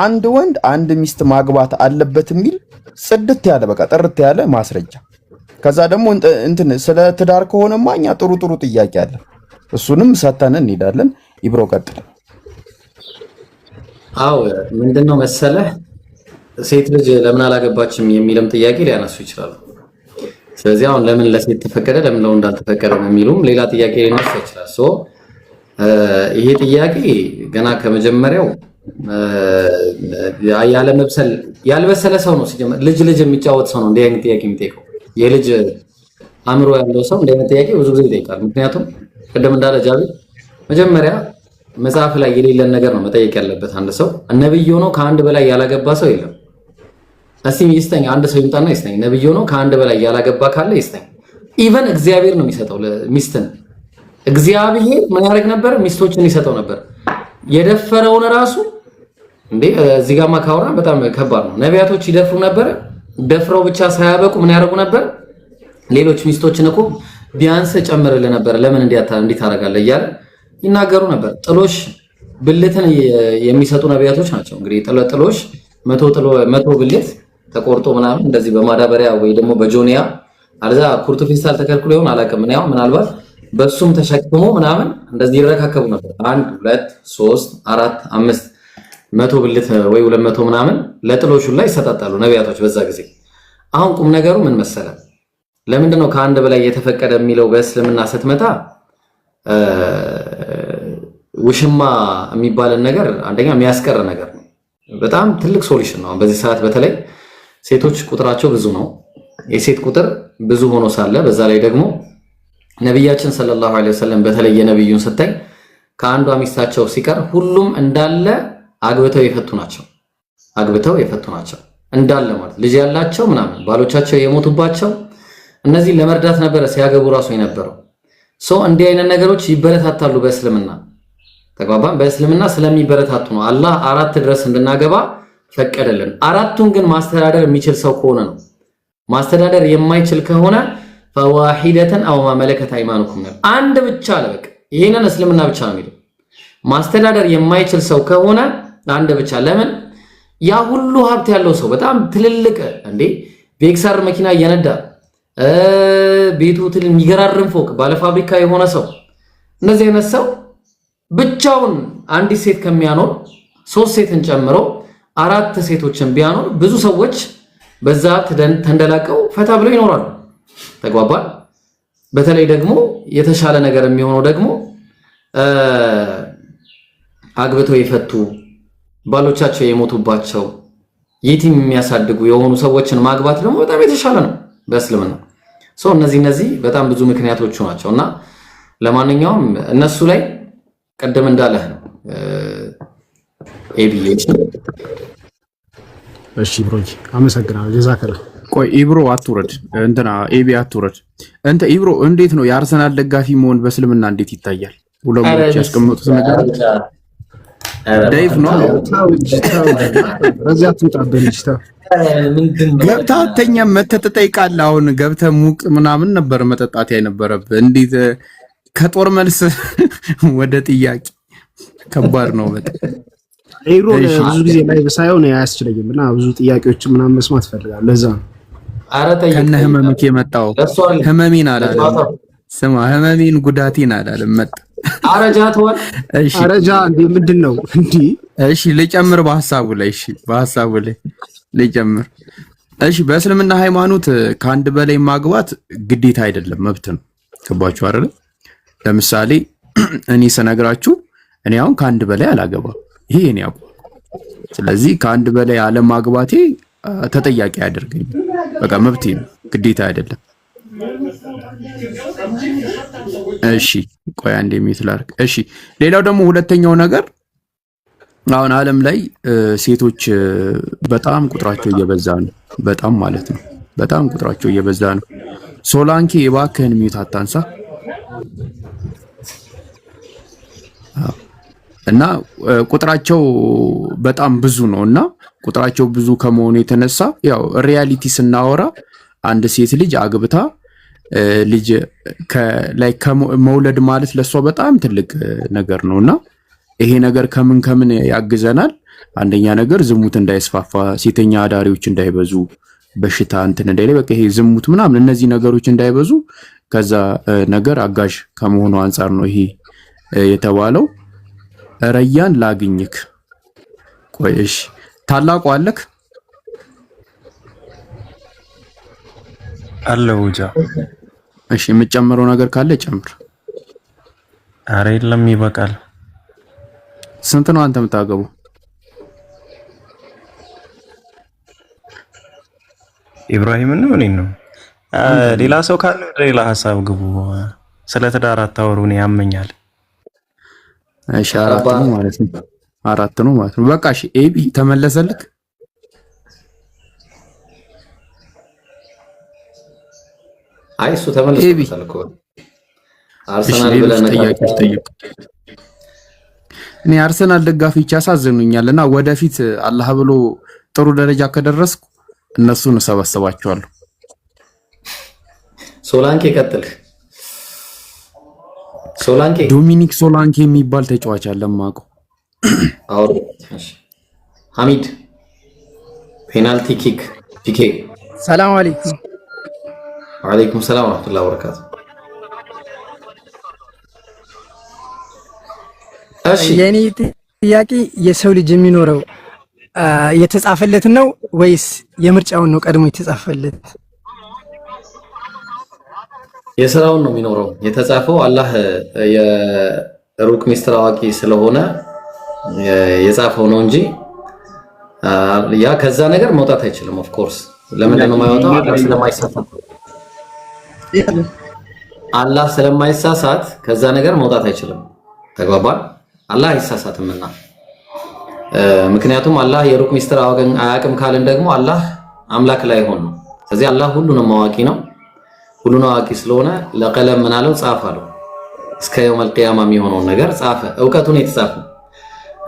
አንድ ወንድ አንድ ሚስት ማግባት አለበት የሚል ጽድት ያለ በቃ ጥርት ያለ ማስረጃ። ከዛ ደግሞ እንትን ስለ ትዳር ከሆነማ እኛ ጥሩ ጥያቄ አለ። እሱንም ሰተን እንሄዳለን። ይብሮ ቀጥል። አዎ ምንድነው መሰለህ ሴት ልጅ ለምን አላገባችም የሚልም ጥያቄ ሊያነሱ ይችላሉ። ስለዚህ አሁን ለምን ለሴት ተፈቀደ ለምን ለወንድ አልተፈቀደም የሚሉም ሌላ ጥያቄ ሊነሳ ይችላል። ይሄ ጥያቄ ገና ከመጀመሪያው ያልበሰለ ሰው ነው ሲጀመር ልጅ የሚጫወት ሰው ነው እንዲህ አይነት ጥያቄ የሚጠይቀው። የልጅ አእምሮ ያለው ሰው እንዲህ አይነት ጥያቄ ብዙ ጊዜ ይጠይቃል። ምክንያቱም ቅድም እንዳለ ጃቢ መጀመሪያ መጽሐፍ ላይ የሌለን ነገር ነው መጠየቅ ያለበት። አንድ ሰው ነብይ ሆኖ ከአንድ በላይ ያላገባ ሰው የለም። እስቲ ይስጠኝ፣ አንድ ሰው ይምጣና ይስጠኝ። ነብይ ሆኖ ከአንድ በላይ ያላገባ ካለ ይስጠኝ። ኢቨን እግዚአብሔር ነው የሚሰጠው ሚስትን። እግዚአብሔር ምን ያደርግ ነበር? ሚስቶችን ይሰጠው ነበር። የደፈረውን ራሱ እንዴ እዚህ ጋር ማካወራ በጣም ከባድ ነው። ነቢያቶች ይደፍሩ ነበር። ደፍረው ብቻ ሳያበቁ ምን ያደርጉ ነበር? ሌሎች ሚስቶችን እኮ ቢያንስ ጨምርልህ ነበር፣ ለምን እንዴት ታደርጋለህ እያለ ይናገሩ ነበር። ጥሎሽ ብልትን የሚሰጡ ነቢያቶች ናቸው። እንግዲህ ጥሎሽ መቶ ብልት ተቆርጦ ምናምን እንደዚህ በማዳበሪያ ወይ ደግሞ በጆኒያ አለዛ ኩርቱ ፌስታል ተከልክሎ ይሆን አላውቅም። ያው ምናልባት በሱም ተሸክሞ ምናምን እንደዚህ ይረካከቡ ነበር። 1 2 3 4 5 መቶ ብልት ወይ 200 ምናምን ለጥሎሹ ላይ ይሰጣጣሉ ነቢያቶች በዛ ጊዜ። አሁን ቁም ነገሩ ምን መሰለ? ለምንድነው ከአንድ በላይ የተፈቀደ የሚለው? በእስልምና ስትመጣ ውሽማ የሚባልን ነገር አንደኛ የሚያስቀር ነገር ነው። በጣም ትልቅ ሶሉሽን ነው። በዚህ ሰዓት በተለይ ሴቶች ቁጥራቸው ብዙ ነው። የሴት ቁጥር ብዙ ሆኖ ሳለ በዛ ላይ ደግሞ ነብያችን ሰለላሁ ዐለይሂ ወሰለም በተለይ የነብዩን ስታይ ከአንዷ ሚስታቸው ሲቀር ሁሉም እንዳለ አግብተው የፈቱ ናቸው እንዳለ ማለት ልጅ ያላቸው ምናምን ባሎቻቸው የሞቱባቸው እነዚህ ለመርዳት ነበር ሲያገቡ ራሱ የነበረው። እንዲህ አይነት ነገሮች ይበረታታሉ በእስልምና ተግባባን። በእስልምና ስለሚበረታቱ ነው አላህ 4 ድረስ እንድናገባ ፈቀደልን። 4ቱን ግን ማስተዳደር የሚችል ሰው ከሆነ ነው። ማስተዳደር የማይችል ከሆነ ፈዋሂደተን አው ማመለከት አይማኑኩም ነው። አንድ ብቻ ለበቅ ይሄንን እስልምና ብቻ ነው የሚለው። ማስተዳደር የማይችል ሰው ከሆነ አንድ ብቻ። ለምን ያ ሁሉ ሀብት ያለው ሰው በጣም ትልልቅ እንዴ በኤክስአር መኪና እየነዳ ቤቱ የሚገራርም ፎቅ ባለ ፋብሪካ የሆነ ሰው እንደዚህ አይነት ሰው ብቻውን አንዲት ሴት ከሚያኖር 3 ሴትን ጨምሮ 4 ሴቶችን ቢያኖር ብዙ ሰዎች በዛ ተንደላቀው ፈታ ብለው ይኖራሉ። ተግባባል። በተለይ ደግሞ የተሻለ ነገር የሚሆነው ደግሞ አግብተው የፈቱ ባሎቻቸው የሞቱባቸው የቲም የሚያሳድጉ የሆኑ ሰዎችን ማግባት ደግሞ በጣም የተሻለ ነው በእስልምና። እነዚህ በጣም ብዙ ምክንያቶቹ ናቸውና ለማንኛውም እነሱ ላይ ቀደም እንዳለህ ነው ኤቢኤች። እሺ ብሮጂ አመሰግናለሁ። ጀዛከላ። ቆይ ኢብሮ አትውረድ፣ እንትና ኤቢ አትውረድ። እንተ ኢብሮ እንዴት ነው የአርሰናል ደጋፊ መሆን በእስልምና እንዴት ይታያል? ዑለማዎች ያስቀመጡት ነገር ዳይፍ ነው። በዚያ ትውጣበልሽ ታ ገብተህ አተኛም መተህ ትጠይቃለህ። አሁን ገብተህ ሙቅ ምናምን ነበር መጠጣት የነበረብህ። እንዴት ከጦር መልስ ወደ ጥያቄ ከባድ ነው በጣም። ኢብሮ ብዙ ጊዜ ላይ ሳይሆን አያስችለኝም እና ብዙ ጥያቄዎች ምናምን መስማት ፈልጋለሁ። ለዛ ነው ከነ ህመምክ የመጣው። ህመሜን አላለም። ስማ ህመሜን ጉዳቴን አላለም መጣ አረጃቷል። እሺ አረጃ እንዴ ምንድነው እንዴ? እሺ ልጨምር በሐሳቡ ላይ። እሺ በሐሳቡ ላይ ልጨምር። እሺ በእስልምና ሃይማኖት ከአንድ በላይ ማግባት ግዴታ አይደለም፣ መብት ነው። ገባችሁ አይደል? ለምሳሌ እኔ ስነግራችሁ እኔ አሁን ከአንድ በላይ አላገባም፣ ይሄ እኔ አቋም። ስለዚህ ከአንድ በላይ አለማግባቴ ተጠያቂ አያደርገኝም። በቃ መብቴ ነው፣ ግዴታ አይደለም። እሺ ቆይ አንዴ ሚት ላድርግ። እሺ ሌላው ደግሞ ሁለተኛው ነገር አሁን ዓለም ላይ ሴቶች በጣም ቁጥራቸው እየበዛ ነው። በጣም ማለት ነው፣ በጣም ቁጥራቸው እየበዛ ነው። ሶላንኪ እባክህን ሚት አታንሳ። እና ቁጥራቸው በጣም ብዙ ነው። እና ቁጥራቸው ብዙ ከመሆኑ የተነሳ ያው ሪያሊቲ ስናወራ አንድ ሴት ልጅ አግብታ ልጅ ከመውለድ ማለት ለሷ በጣም ትልቅ ነገር ነውና ይሄ ነገር ከምን ያግዘናል? አንደኛ ነገር ዝሙት እንዳይስፋፋ፣ ሴተኛ አዳሪዎች እንዳይበዙ፣ በሽታ እንትን እንዳይለ በቃ ይሄ ዝሙት ምናምን እነዚህ ነገሮች እንዳይበዙ ከዛ ነገር አጋዥ ከመሆኑ አንፃር ነው ይሄ የተባለው። ረያን ላግኝክ። ቆይ እሺ ታላቁ አለክ አለውጃ። እሺ የምጨምረው ነገር ካለ ጨምር። አረ የለም ይበቃል። ስንት ነው አንተ የምታገቡ? ኢብራሂም ነው እኔ ነው። ሌላ ሰው ካለ ሌላ ሐሳብ ግቡ። ስለ ትዳር አታወሩ፣ እኔ ያመኛል። እሺ አራት ነው ማለት ነው። አራት ነው ማለት ነው። በቃ እሺ ኤቢ ተመለሰልክ? አይ እሱ ተመለሰልክ እኮ አርሰናል ብለን ጠይቅ። እኔ አርሰናል ደጋፊዎች ያሳዝኑኛልና ወደፊት አላህ ብሎ ጥሩ ደረጃ ከደረስኩ እነሱን እሰበስባቸዋለሁ። ሶላንኬ ቀጥል። ሶላንኬ ዶሚኒክ ሶላንኬ የሚባል ተጫዋች አለ ማቀው። አዎ እሺ። ሐሚድ ፔናልቲ ኪክ ፒኬ። ሰላም አለይኩም። ወአለይኩም ሰላም ወራህመቱላሂ ወበረካቱ። እሺ የኔ ጥያቄ የሰው ልጅ የሚኖረው የተጻፈለት ነው ወይስ የምርጫውን ነው ቀድሞ የተጻፈለት? የሥራውን ነው የሚኖረው። የተጻፈው አላህ የሩቅ ሚስጥር አዋቂ ስለሆነ የጻፈው ነው እንጂ ያ ከዛ ነገር መውጣት አይችልም። ኦፍ ኮርስ ለምንድን ነው የማይወጣው? አላህ ስለማይሳሳት አላህ ስለማይሳሳት ከዛ ነገር መውጣት አይችልም። ተግባባን? አላህ አይሳሳትምና። ምክንያቱም አላህ የሩቅ ሚስጥር አያውቅም ካልን ደግሞ አላህ አምላክ ላይ ሆኖ ነው። ስለዚህ አላህ ሁሉንም አዋቂ ነው። ሁሉን አዋቂ ስለሆነ ለቀለም ምን አለው ጻፈ አለው። እስከ የውመል ቂያማ የሚሆነውን ነገር ጻፈ። ዕውቀቱን የተጻፈ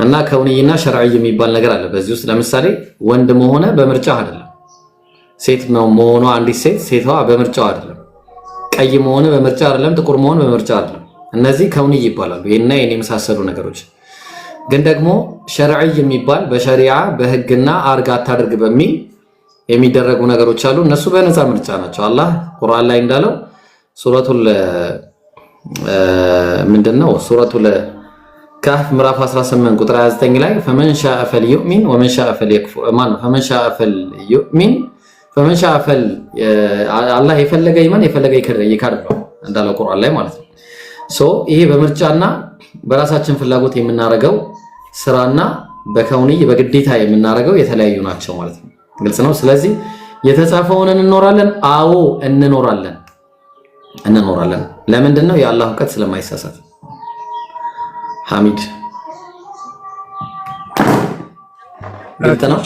እና ከውንይና ሸርዒ የሚባል ነገር አለ። በዚህ ውስጥ ለምሳሌ ወንድ መሆነ በምርጫ አይደለም፣ ሴት መሆኗ አንዲት ሴቷ በምርጫው አይደለም፣ ቀይ መሆነ በምርጫ አይደለም፣ ጥቁር መሆነ በምርጫ አይደለም። እነዚህ ከውንይ ይባላሉ። ይሄና የኔ የመሳሰሉ ነገሮች ግን ደግሞ ሸርዒ የሚባል በሸሪዓ በህግና አርጋ አታድርግ በሚል የሚደረጉ ነገሮች አሉ። እነሱ በነፃ ምርጫ ናቸው። አላህ ቁርአን ላይ እንዳለው ሱረቱል ምንድነው ሱረቱል ካህፍ ምዕራፍ 18 ቁጥር 29 ላይ ፈመን ሻአ ፈልዩእሚን ወመን ሻአ ፈልየክፉር ፈመን ሻአ ፈልዩእሚን ፈመን ሻአ አላህ የፈለገ ይመን የፈለገ ይካድ ነው እንዳለው ቁርአን ላይ ማለት ነው። ይሄ በምርጫና በራሳችን ፍላጎት የምናረገው ስራና በከውንይ በግዴታ የምናረገው የተለያዩ ናቸው ማለት ነው። ግልጽ ነው። ስለዚህ የተጻፈውን እንኖራለን። አዎ እንኖራለን። ለምንድን ነው? የአላህ ዕውቀት ስለማይሳሳት። ሐሚድ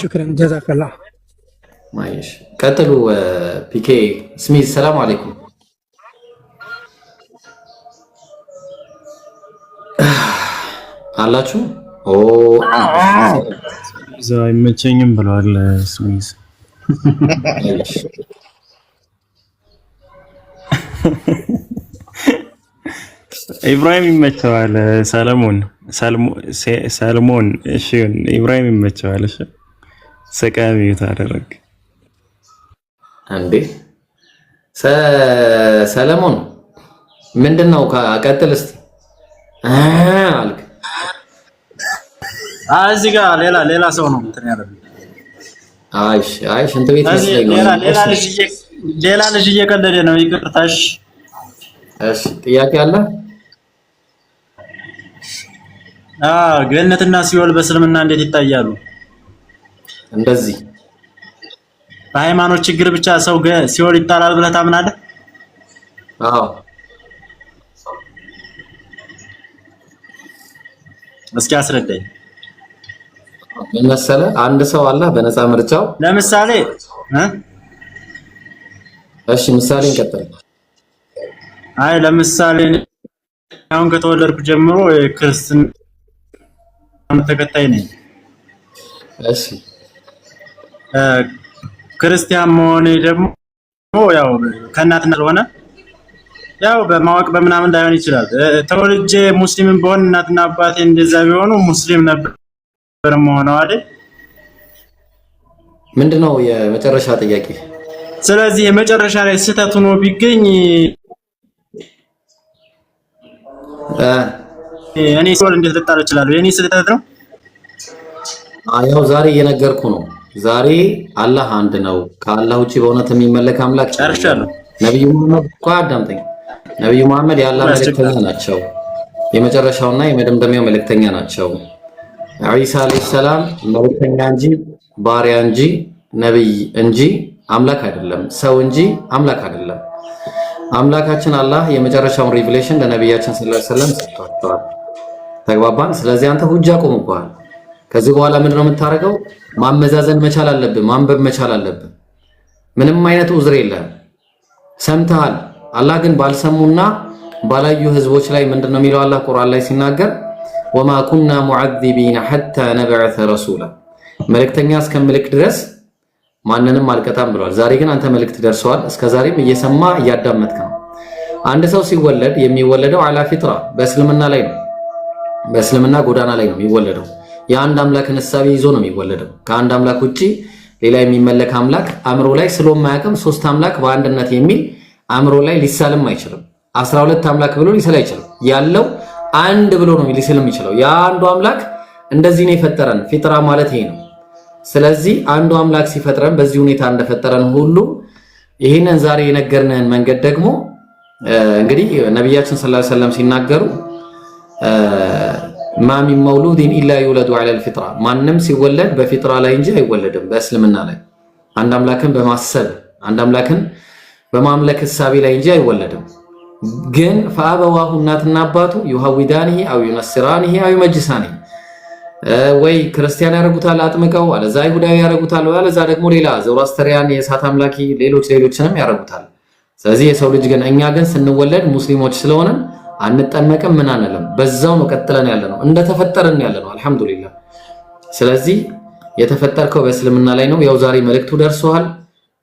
ሽክራን ጀዛከላህ። ማይሽ ቀጥሉ። ፒኬ ስሚዝ ሰላም አለይኩም። አላችሁ እዛ አይመቸኝም ብለዋል ስሚዝ። ኢብራሂም ይመቸዋል። ሰለሞን እሺ፣ ኢብራሂም ይመቸዋል። እሺ፣ ሰቃሚ ታደረግ እንዴ ሰለሞን ምንድነው? ቀጥል እስቲ አልክ። እዚህ ጋር ሌላ ሰው ነው እንትን ያለው። አይ ሽንት ቤት ሌላ ልጅ እየቀለደ ነው። ይቅርታሽ። እሺ ጥያቄ አለ? ገነትና ሲኦል በእስልምና እንዴት ይታያሉ? እንደዚህ በሃይማኖት ችግር ብቻ ሰው ሲኦል ይጣላል ብለህ ታምናለህ? አዎ። እስኪ አስረዳኝ። ምን መሰለህ፣ አንድ ሰው አላህ በነፃ ምርጫው ለምሳሌ እሺ ምሳሌ እንቀጥል። አይ ለምሳሌ አሁን ከተወለድኩ ጀምሮ የክርስትና ተከታይ ነኝ። እሺ ክርስቲያን መሆኔ ደግሞ ያው ከእናትና ስለሆነ ያው በማወቅ በምናምን ላይሆን ይችላል። ተወልጄ ሙስሊምን በሆን እናትና አባቴ እንደዛ ቢሆኑ ሙስሊም ነበር መሆነው አይደል? ምንድነው የመጨረሻ ጥያቄ? ስለዚህ የመጨረሻ ላይ ስህተት ሆኖ ቢገኝ እኔ ሲኦል እንዴት ልጣል እችላለሁ? የኔ ስህተት ነው? ያው ዛሬ እየነገርኩ ነው። ዛሬ አላህ አንድ ነው። ከአላህ ውጪ በእውነት የሚመለክ አምላክ ጨርሻለሁ። ነብዩ መሐመድ አዳምጠኝ። ነብዩ መሐመድ የአላህ መልእክተኛ ናቸው። የመጨረሻውና የመደምደሚያው መልእክተኛ ናቸው። ኢሳ አለይሂ ሰላም መልእክተኛ እንጂ ባሪያ እንጂ ነብይ እንጂ አምላክ አይደለም። ሰው እንጂ አምላክ አይደለም። አምላካችን አላህ የመጨረሻውን ሪቪሌሽን ለነብያችን ሰለላሁ ዐለይሂ ወሰለም ሰጥቷቸዋል። ተግባባን? ስለዚህ አንተ ሁጃ ቆምብሃል። ከዚህ በኋላ ምንድነው የምታደርገው? ማመዛዘን መቻል አለብህ። ማንበብ መቻል አለብህ። ምንም አይነት ዑዝር የለም። ሰምተሃል። አላህ ግን ባልሰሙና ባላዩ ህዝቦች ላይ ምንድነው የሚለው? አላህ ቁርአን ላይ ሲናገር ወማ ኩና ሙዐዚቢነ ሐታ ነብዐሰ ረሱላ፣ መልእክተኛ እስከምልክ ድረስ ማንንም አልቀጣም ብሏል። ዛሬ ግን አንተ መልእክት ደርሰዋል። እስከዛሬም እየሰማ እያዳመጥክ ነው። አንድ ሰው ሲወለድ የሚወለደው አላ ፊጥራ በእስልምና ላይ ነው። በእስልምና ጎዳና ላይ ነው የሚወለደው። የአንድ አምላክን እሳቤ ይዞ ነው የሚወለደው። ከአንድ አምላክ ውጪ ሌላ የሚመለክ አምላክ አእምሮ ላይ ስለማያውቅም ሶስት አምላክ በአንድነት የሚል አእምሮ ላይ ሊሳልም አይችልም። 12 አምላክ ብሎ ሊስል አይችልም። ያለው አንድ ብሎ ነው ሊስልም ይችላል። ያ አንዱ አምላክ እንደዚህ ነው የፈጠረን። ፊጥራ ማለት ይሄ ነው። ስለዚህ አንዱ አምላክ ሲፈጥረን በዚህ ሁኔታ እንደፈጠረን ሁሉ ይህንን ዛሬ የነገርንህን መንገድ ደግሞ እንግዲህ ነቢያችን ሰለላሁ ዐለይሂ ወሰለም ሲናገሩ ማ ሚን መውሉድን ኢላ ዩለዱ ዐለል ፊጥራ፣ ማንም ሲወለድ በፊጥራ ላይ እንጂ አይወለድም። በእስልምና ላይ አንድ አምላክን በማሰብ አንድ አምላክን በማምለክ እሳቤ ላይ እንጂ አይወለድም። ግን ፈአበዋሁ እናትና አባቱ ዩሐዊዳኒሂ አው ዩነስራኒሂ አው ዩመጅሳኒሂ፣ ወይ ክርስቲያን ያደርጉታል አጥምቀው፣ አለዛ አይሁዳዊ ያደርጉታል፣ አለዛ ደግሞ ሌላ ዘውራስተሪያን የእሳት አምላኪ ሌሎችንም ያደርጉታል። ስለዚህ የሰው ልጅ ግን እኛ ግን ስንወለድ ሙስሊሞች ስለሆነ አንጠመቅም ምን አንልም በዛው ነው ቀጥለን ያለነው እንደተፈጠረን ያለነው አልহামዱሊላህ ስለዚህ የተፈጠርከው በእስልምና ላይ ነው ያው ዛሬ መልእክቱ ደርሷል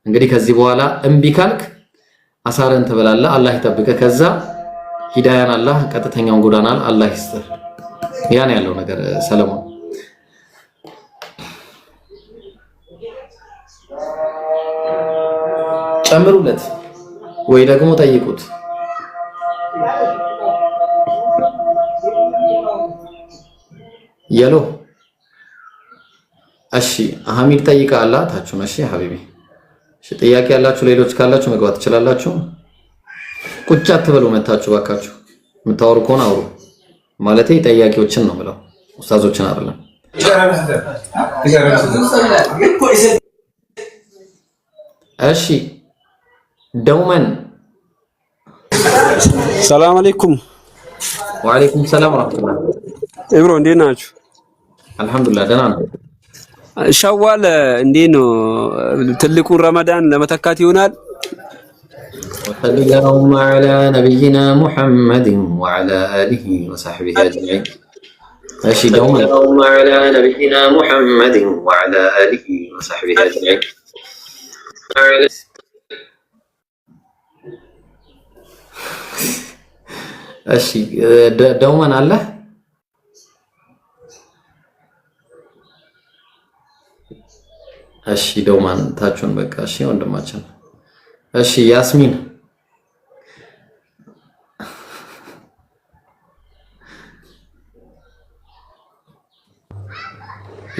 እንግዲህ ከዚህ በኋላ እምቢ ካልክ አሳረን ትበላለህ አላህ ይጠብቅህ ከዛ ሂዳያን አላህ ቀጥተኛውን ጎዳና አላህ ይስጥህ ያን ያለው ነገር ሰለሞን ጨምሩለት ወይ ደግሞ ጠይቁት የሎ እሺ አህሚድ ጠይቃላ ታችሁ እሺ ሐቢቢ እሺ ጥያቄ ያላችሁ ሌሎች ካላችሁ መግባት ትችላላችሁ ቁጭ አትበሉ መታችሁ ባካችሁ የምታወሩ ከሆነ አውሩ ማለቴ ጠያቂዎችን ነው ብለው ኡስታዞችን አይደለም እሺ ደውመን ሰላም አለይኩም ወአለይኩም ሰላም ወራህመቱላህ ኢብሮ እንዴት ናችሁ አልহামዱሊላህ ደህና ነው ሸዋል እንዴት ነው ትልቁን ረመዳን ለመተካት ይሆናል وصلى اللهم على نبينا محمد وعلى آله وصحبه أجمعين ماشي دوما اللهم على نبينا محمد وعلى آله وصحبه أجمعين እሺ ደውመን አለ እሺ ደውማን ታችሁን በቃ እሺ ወንድማችን እሺ ያስሚን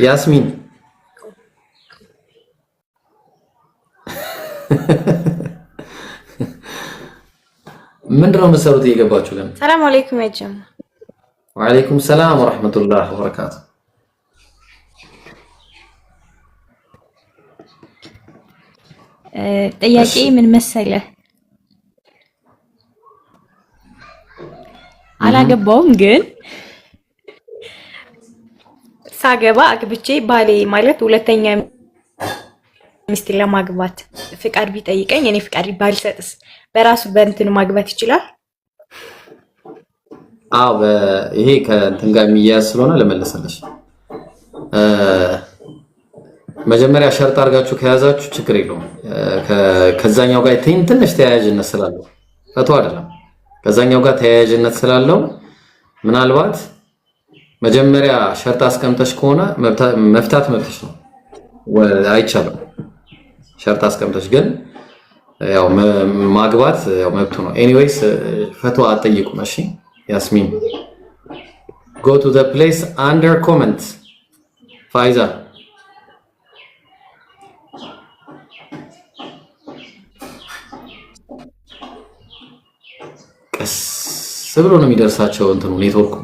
ያስሚን ምንድነው መሰሩት እየገባችሁ ለምን ሰላም አለይኩም ያ ጀማ ወአለይኩም ሰላም ወራህመቱላሂ ወበረካቱ ጥያቄ ምን መሰለህ አላገባውም ግን ሳገባ አግብቼ ባሌ ማለት ሁለተኛ ሚስት ለማግባት ፍቃድ ቢጠይቀኝ እኔ ፍቃድ ባልሰጥስ በራሱ በእንትን ማግባት ይችላል? አዎ ይሄ ከእንትን ጋር የሚያያዝ ስለሆነ ለመለሰልሽ መጀመሪያ ሸርጥ አድርጋችሁ ከያዛችሁ ችግር የለውም ከዛኛው ጋር ትንሽ ተያያዥነት ስላለው ፈቶ አይደለም ከዛኛው ጋር ተያያዥነት ስላለው ምናልባት መጀመሪያ ሸርጥ አስቀምጠሽ ከሆነ መፍታት መብትሽ ነው አይቻልም ሸርጥ አስቀምጠሽ ግን ያው ማግባት ያው መብቱ ነው ኤኒዌይስ ፈቶ አጠይቁ እሺ ያስሚን go to the place under comment ፋይዛ ቀስ ብሎ ነው የሚደርሳቸው እንትኑ ኔትወርኩ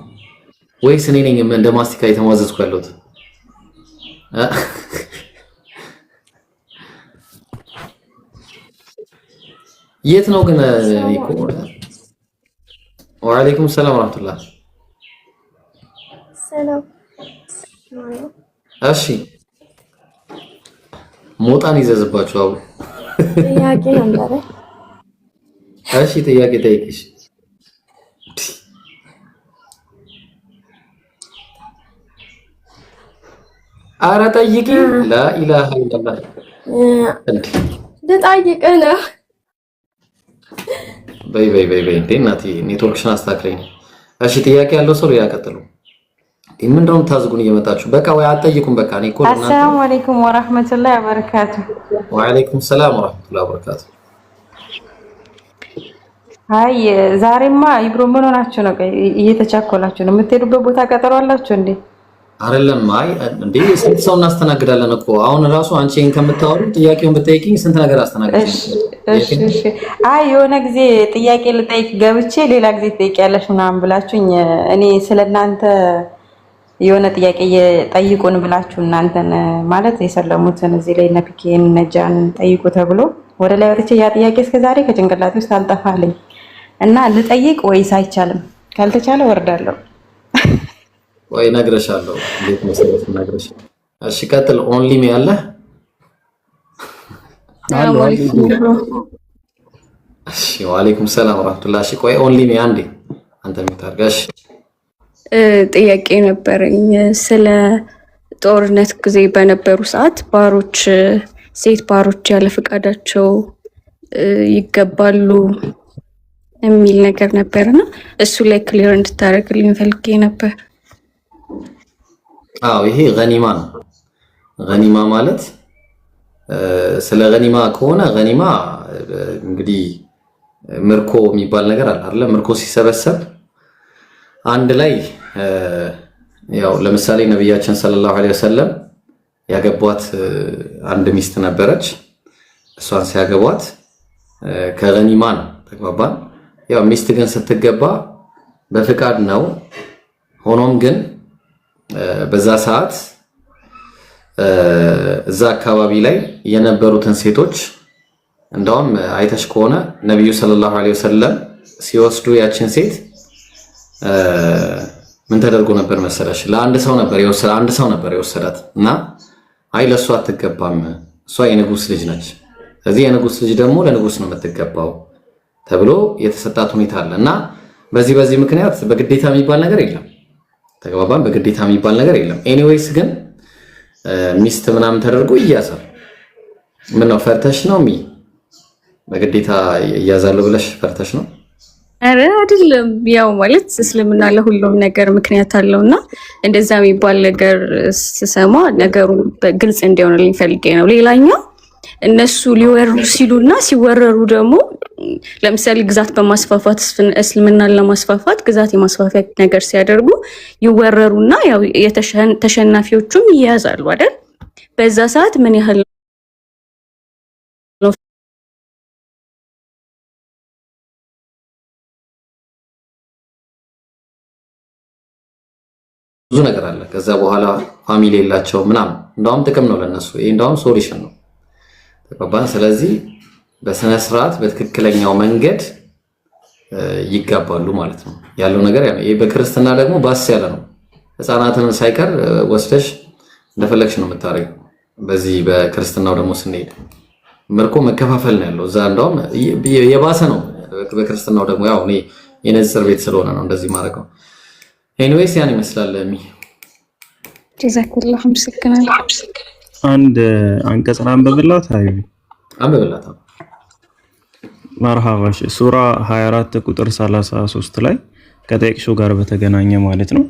ወይስ እኔ ነኝ እንደ ማስቲካ የተሟዘዝኩ ያለሁት የት ነው ግን እኮ ወአለይኩም ሰላም ወራህመቱላህ ሰላም እሺ ሞጣን ይዘዝባችሁ አው ጥያቄ ነበር እሺ ጥያቄ ጠይቂሽ አረ ጠይቂ ላ ኢላሃ ኢላላህ ልጠይቅ ነው በይ እናቴ ኔትወርክሽን አስተካክለኝ እሺ ጥያቄ ያለው ሰው ያቀጥሉ ምንድነው ታዝጉን እየመጣችሁ በቃ ወይ አጠይቁም በቃ እኔ እኮ አሰላሙ አለይኩም ወራህመቱላሂ ወበረካቱ ወአለይኩም ሰላም ወራህመቱላሂ ወበረካቱ አይ ዛሬማ ኢብሮ ምን ሆናችሁ ነው እየተቻኮላችሁ ነው የምትሄዱበት ቦታ ቀጠሮ አላችሁ እንዴ አይደለም አይ እንዴ ስንት ሰው እናስተናግዳለን እኮ አሁን ራሱ አንቺን ከምታወሩ ጥያቄውን ብትጠይቂኝ ስንት ነገር አስተናግዳለሁ እሺ አይ የሆነ ጊዜ ጥያቄ ልጠይቅ ገብቼ ሌላ ጊዜ ትጠይቂያለሽ ምናምን ብላችሁኝ እኔ ስለናንተ የሆነ ጥያቄ ጠይቁን ብላችሁ እናንተን ማለት የሰለሙትን እዚህ ላይ ነፒኬን ነጃን ጠይቁ ተብሎ ወደ ላይ ወርቼ ያ ጥያቄ እስከዛሬ ከጭንቅላቴ ውስጥ አልጠፋልኝ እና ልጠይቅ ወይስ አይቻልም ካልተቻለ ወርዳለሁ ወይ ነግረሻለሁ እንዴት መሰረት ነግረሽ እሺ ቀጥል ኦንሊ ሚ ያለ እሺ ወአለይኩም ሰላም ወራህመቱላሂ። እሺ ቆይ ኦንሊ ሚ አንዴ አንተ ምታርጋሽ ጥያቄ ነበረኝ። ስለ ጦርነት ጊዜ በነበሩ ሰዓት ባሮች ሴት ባሮች ያለ ፈቃዳቸው ይገባሉ የሚል ነገር ነበርና እሱ ላይ ክሊር እንድታደርግልኝ ፈልጌ ነበር። አዎ ይሄ ገኒማ ነው። ገኒማ ማለት ስለ ገኒማ ከሆነ ገኒማ እንግዲህ ምርኮ የሚባል ነገር አለ አይደል? ምርኮ ሲሰበሰብ አንድ ላይ ያው ለምሳሌ ነብያችን ሰለላሁ ዐለይሂ ወሰለም ያገቧት አንድ ሚስት ነበረች። እሷን ሲያገቧት ከገኒማ ነው ተግባባን። ያው ሚስት ግን ስትገባ በፍቃድ ነው። ሆኖም ግን በዛ ሰዓት እዛ አካባቢ ላይ የነበሩትን ሴቶች እንደውም አይተሽ ከሆነ ነብዩ ሰለላሁ ዐለይሂ ወሰለም ሲወስዱ ያችን ሴት ምን ተደርጎ ነበር መሰለሽ? ለአንድ ሰው ነበር የወሰዳት እና አይ ለሷ አትገባም፣ እሷ የንጉስ ልጅ ነች፣ ስለዚህ የንጉስ ልጅ ደግሞ ለንጉስ ነው የምትገባው ተብሎ የተሰጣት ሁኔታ አለ እና በዚህ ምክንያት በግዴታ የሚባል ነገር የለም። ተግባባን? በግዴታ የሚባል ነገር የለም። ኤኒዌይስ ግን ሚስት ምናምን ተደርጎ ይያዛል። ምን ነው ፈርተሽ ነው በግዴታ ይያዛሉ ብለሽ ፈርተሽ ነው? አረ አይደለም። ያው ማለት እስልምና ለሁሉም ነገር ምክንያት አለውና እንደዛ የሚባል ነገር ስሰማ ነገሩ በግልጽ እንዲሆንልኝ ፈልጌ ነው። ሌላኛው እነሱ ሊወሩ ሲሉና ሲወረሩ ደግሞ ለምሳሌ ግዛት በማስፋፋት እስልምናን ለማስፋፋት ግዛት የማስፋፋት ነገር ሲያደርጉ ይወረሩና ያው ተሸናፊዎቹም ይያዛሉ አይደል? በዛ ሰዓት ምን ያህል ብዙ ነገር አለ። ከዛ በኋላ ፋሚሊ የላቸው ምናምን እንደውም ጥቅም ነው ለነሱ። ይሄ እንደውም ሶሉሽን ነው። ተቀባን። ስለዚህ በስነ ስርዓት በትክክለኛው መንገድ ይጋባሉ ማለት ነው ያለው ነገር። ይሄ በክርስትና ደግሞ ባስ ያለ ነው። ህፃናትን ሳይቀር ወስደሽ እንደፈለግሽ ነው የምታረጊው። በዚህ በክርስትናው ደግሞ ስንሄድ ምርኮ መከፋፈል ነው ያለው። እዛ እንደውም የባሰ ነው። በክርስትናው ደግሞ ያው እኔ የነጽር ቤት ስለሆነ ነው እንደዚህ ማረገው። ኤኒዌይስ ያን ይመስላል። ጀዛከላሁ ምስክናል። አንድ አንቀጽ አንብብላት። አንብብላት። መርሃባሽ ሱራ 24 ቁጥር 33 ላይ ከጠቅሾ ጋር በተገናኘ ማለት ነው።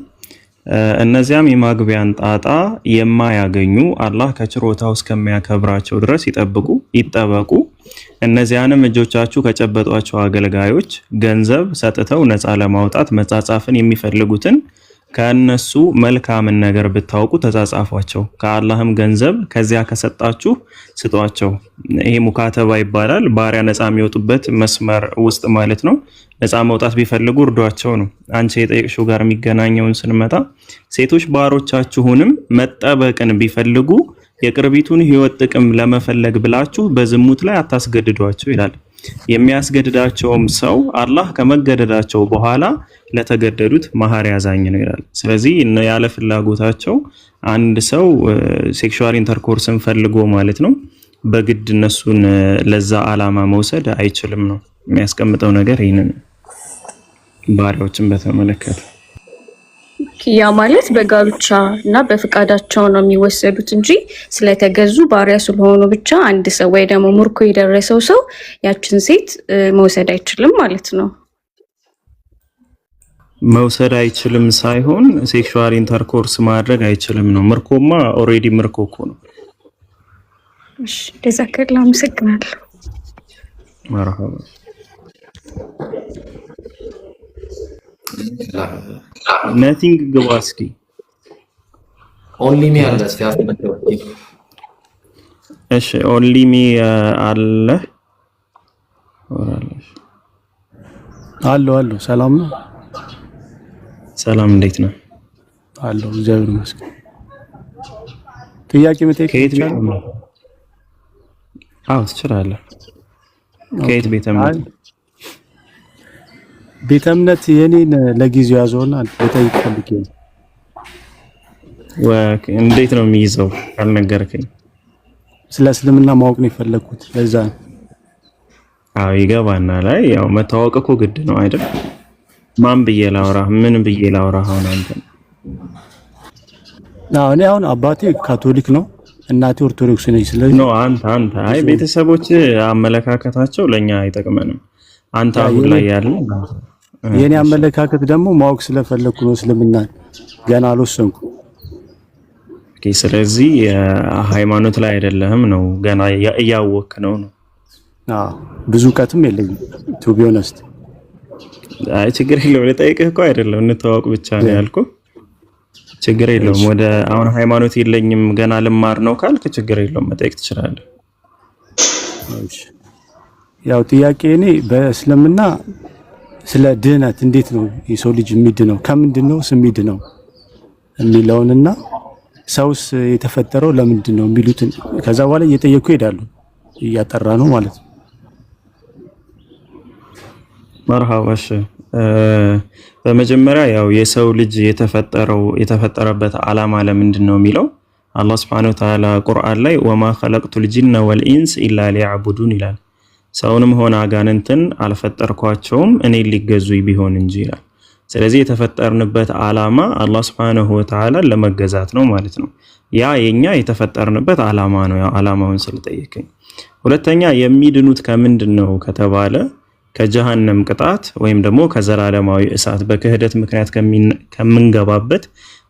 እነዚያም የማግቢያን ጣጣ የማያገኙ አላህ ከችሮታው እስከሚያከብራቸው ድረስ ይጠበቁ። እነዚያንም እጆቻችሁ ከጨበጧቸው አገልጋዮች ገንዘብ ሰጥተው ነፃ ለማውጣት መጻጻፍን የሚፈልጉትን ከነሱ መልካምን ነገር ብታውቁ ተጻጻፏቸው። ከአላህም ገንዘብ ከዚያ ከሰጣችሁ ስጧቸው። ይሄ ሙካተባ ይባላል። ባሪያ ነፃ የሚወጡበት መስመር ውስጥ ማለት ነው። ነፃ መውጣት ቢፈልጉ እርዷቸው ነው። አንቺ የጠየቅሽው ጋር የሚገናኘውን ስንመጣ ሴቶች ባሮቻችሁንም መጠበቅን ቢፈልጉ የቅርቢቱን ህይወት ጥቅም ለመፈለግ ብላችሁ በዝሙት ላይ አታስገድዷቸው ይላል። የሚያስገድዳቸውም ሰው አላህ ከመገደዳቸው በኋላ ለተገደዱት መሐሪ አዛኝ ነው ይላል። ስለዚህ ያለ ፍላጎታቸው አንድ ሰው ሴክሹዋል ኢንተርኮርስን ፈልጎ ማለት ነው በግድ እነሱን ለዛ አላማ መውሰድ አይችልም ነው የሚያስቀምጠው ነገር ይሄንን ባሪያዎችን በተመለከተ። ያ ማለት በጋብቻ እና በፍቃዳቸው ነው የሚወሰዱት እንጂ ስለተገዙ ባሪያ ስለሆኑ ብቻ አንድ ሰው ወይ ደግሞ ምርኮ የደረሰው ሰው ያችን ሴት መውሰድ አይችልም ማለት ነው። መውሰድ አይችልም ሳይሆን ሴክሹዋል ኢንተርኮርስ ማድረግ አይችልም ነው። ምርኮማ ኦሬዲ ምርኮ እኮ ነው። እሺ ጀዛከላሁ ምስክናለሁ። መርሃባ ነቲንግ ግባስኪ ኦንሊ ሚ አለ ሲያስመጣው። እሺ ኦንሊ ሚ አለ ወራለሽ አሎ ሰላም ነው። ሰላም እንዴት ነው? አሎ እግዚአብሔር ይመስገን። ጥያቄ መጠየቅ ይቻላል? አዎ ትችላለህ። ከየት ቤተ እምነት? ቤተ እምነት የኔን ለጊዜው ያዘውና ልጠይቅ ፈልጌ ነው። እንዴት ነው የሚይዘው አልነገርከኝ? ስለ እስልምና ማወቅ ነው የፈለኩት ለዛ ነው። አዎ ይገባናል። ላይ ያው መታወቅ እኮ ግድ ነው አይደል? ማን ብዬ ላውራ ምን ብዬ ላውራ? አሁን አንተ እኔ አሁን አባቴ ካቶሊክ ነው፣ እናቴ ኦርቶዶክስ ነች። ስለዚህ ነው አንተ አይ ቤተሰቦች አመለካከታቸው ለኛ አይጠቅመንም። አንተ አሁን ላይ ያለው የኔ አመለካከት ደግሞ ማወቅ ስለፈለኩ ነው። እስልምና ገና አልወሰንኩም። ኦኬ፣ ስለዚህ ሃይማኖት ላይ አይደለህም ነው፣ ገና እያወቅህ ነው። ብዙ እውቀትም የለኝም ቱ ቢ ኦነስት። አይ ችግር የለውም። ልጠይቅህ እኮ አይደለም እንተዋወቅ ብቻ ነው ያልኩህ። ችግር የለውም። ወደ አሁን ሃይማኖት የለኝም ገና ልማር ነው ካልክ ችግር የለውም፣ መጠየቅ ትችላለህ። ያው ጥያቄ እኔ በእስልምና ስለ ድህነት እንዴት ነው የሰው ልጅ የሚድነው ከምንድን ነው የሚድነው የሚለውንና ሰውስ የተፈጠረው ለምንድን ነው የሚሉትን ከዛ በኋላ እየጠየቁ ይሄዳሉ። እያጠራ ነው ማለት ነው። መርሃባሽ በመጀመሪያ ያው የሰው ልጅ የተፈጠረበት ዓላማ ለምንድን ነው የሚለው አላህ Subhanahu Wa Ta'ala ቁርአን ላይ ወማ ኸለቅቱል ጂነ ወልኢንስ ኢላ ሊያዕቡዱን ይላል። ሰውንም ሆነ አጋንንትን አልፈጠርኳቸውም እኔ ሊገዙኝ ቢሆን እንጂ ይላል። ስለዚህ የተፈጠርንበት ዓላማ አላህ Subhanahu Wa Ta'ala ለመገዛት ነው ማለት ነው። ያ የኛ የተፈጠርንበት ዓላማ ነው። ያው ዓላማውን ስለጠየቀኝ ሁለተኛ የሚድኑት ከምንድን ነው ከተባለ ከጀሃነም ቅጣት ወይም ደግሞ ከዘላለማዊ እሳት በክህደት ምክንያት ከምንገባበት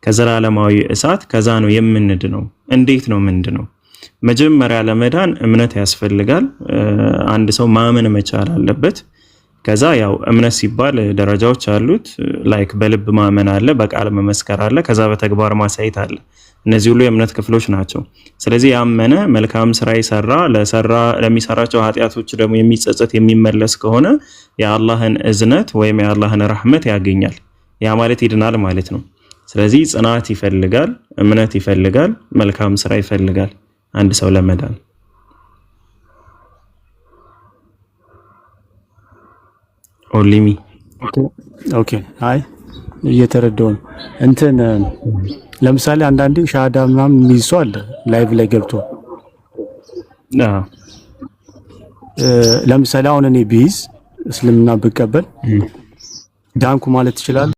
ከዘላለማዊ እሳት ከዛ ነው የምንድነው። እንዴት ነው ምንድነው? መጀመሪያ ለመዳን እምነት ያስፈልጋል። አንድ ሰው ማመን መቻል አለበት። ከዛ ያው እምነት ሲባል ደረጃዎች አሉት። ላይክ በልብ ማመን አለ፣ በቃል መመስከር አለ፣ ከዛ በተግባር ማሳየት አለ። እነዚህ ሁሉ የእምነት ክፍሎች ናቸው። ስለዚህ ያመነ መልካም ስራ ይሰራ ለሚሰራቸው ኃጢያቶች ደግሞ የሚጸጸት የሚመለስ ከሆነ የአላህን እዝነት ወይም የአላህን ረህመት ያገኛል። ያ ማለት ይድናል ማለት ነው። ስለዚህ ጽናት ይፈልጋል፣ እምነት ይፈልጋል፣ መልካም ስራ ይፈልጋል አንድ ሰው ለመዳን። ኦሊሚ ኦኬ አይ እየተረዳው ነው። እንትን ለምሳሌ አንዳንዴ ሻሃዳ ምናምን የሚይዝ ሰው አለ ላይቭ ላይ ገብቶ ለምሳሌ አሁን እኔ ቢይዝ እስልምና ብቀበል ዳንኩ ማለት ይችላል?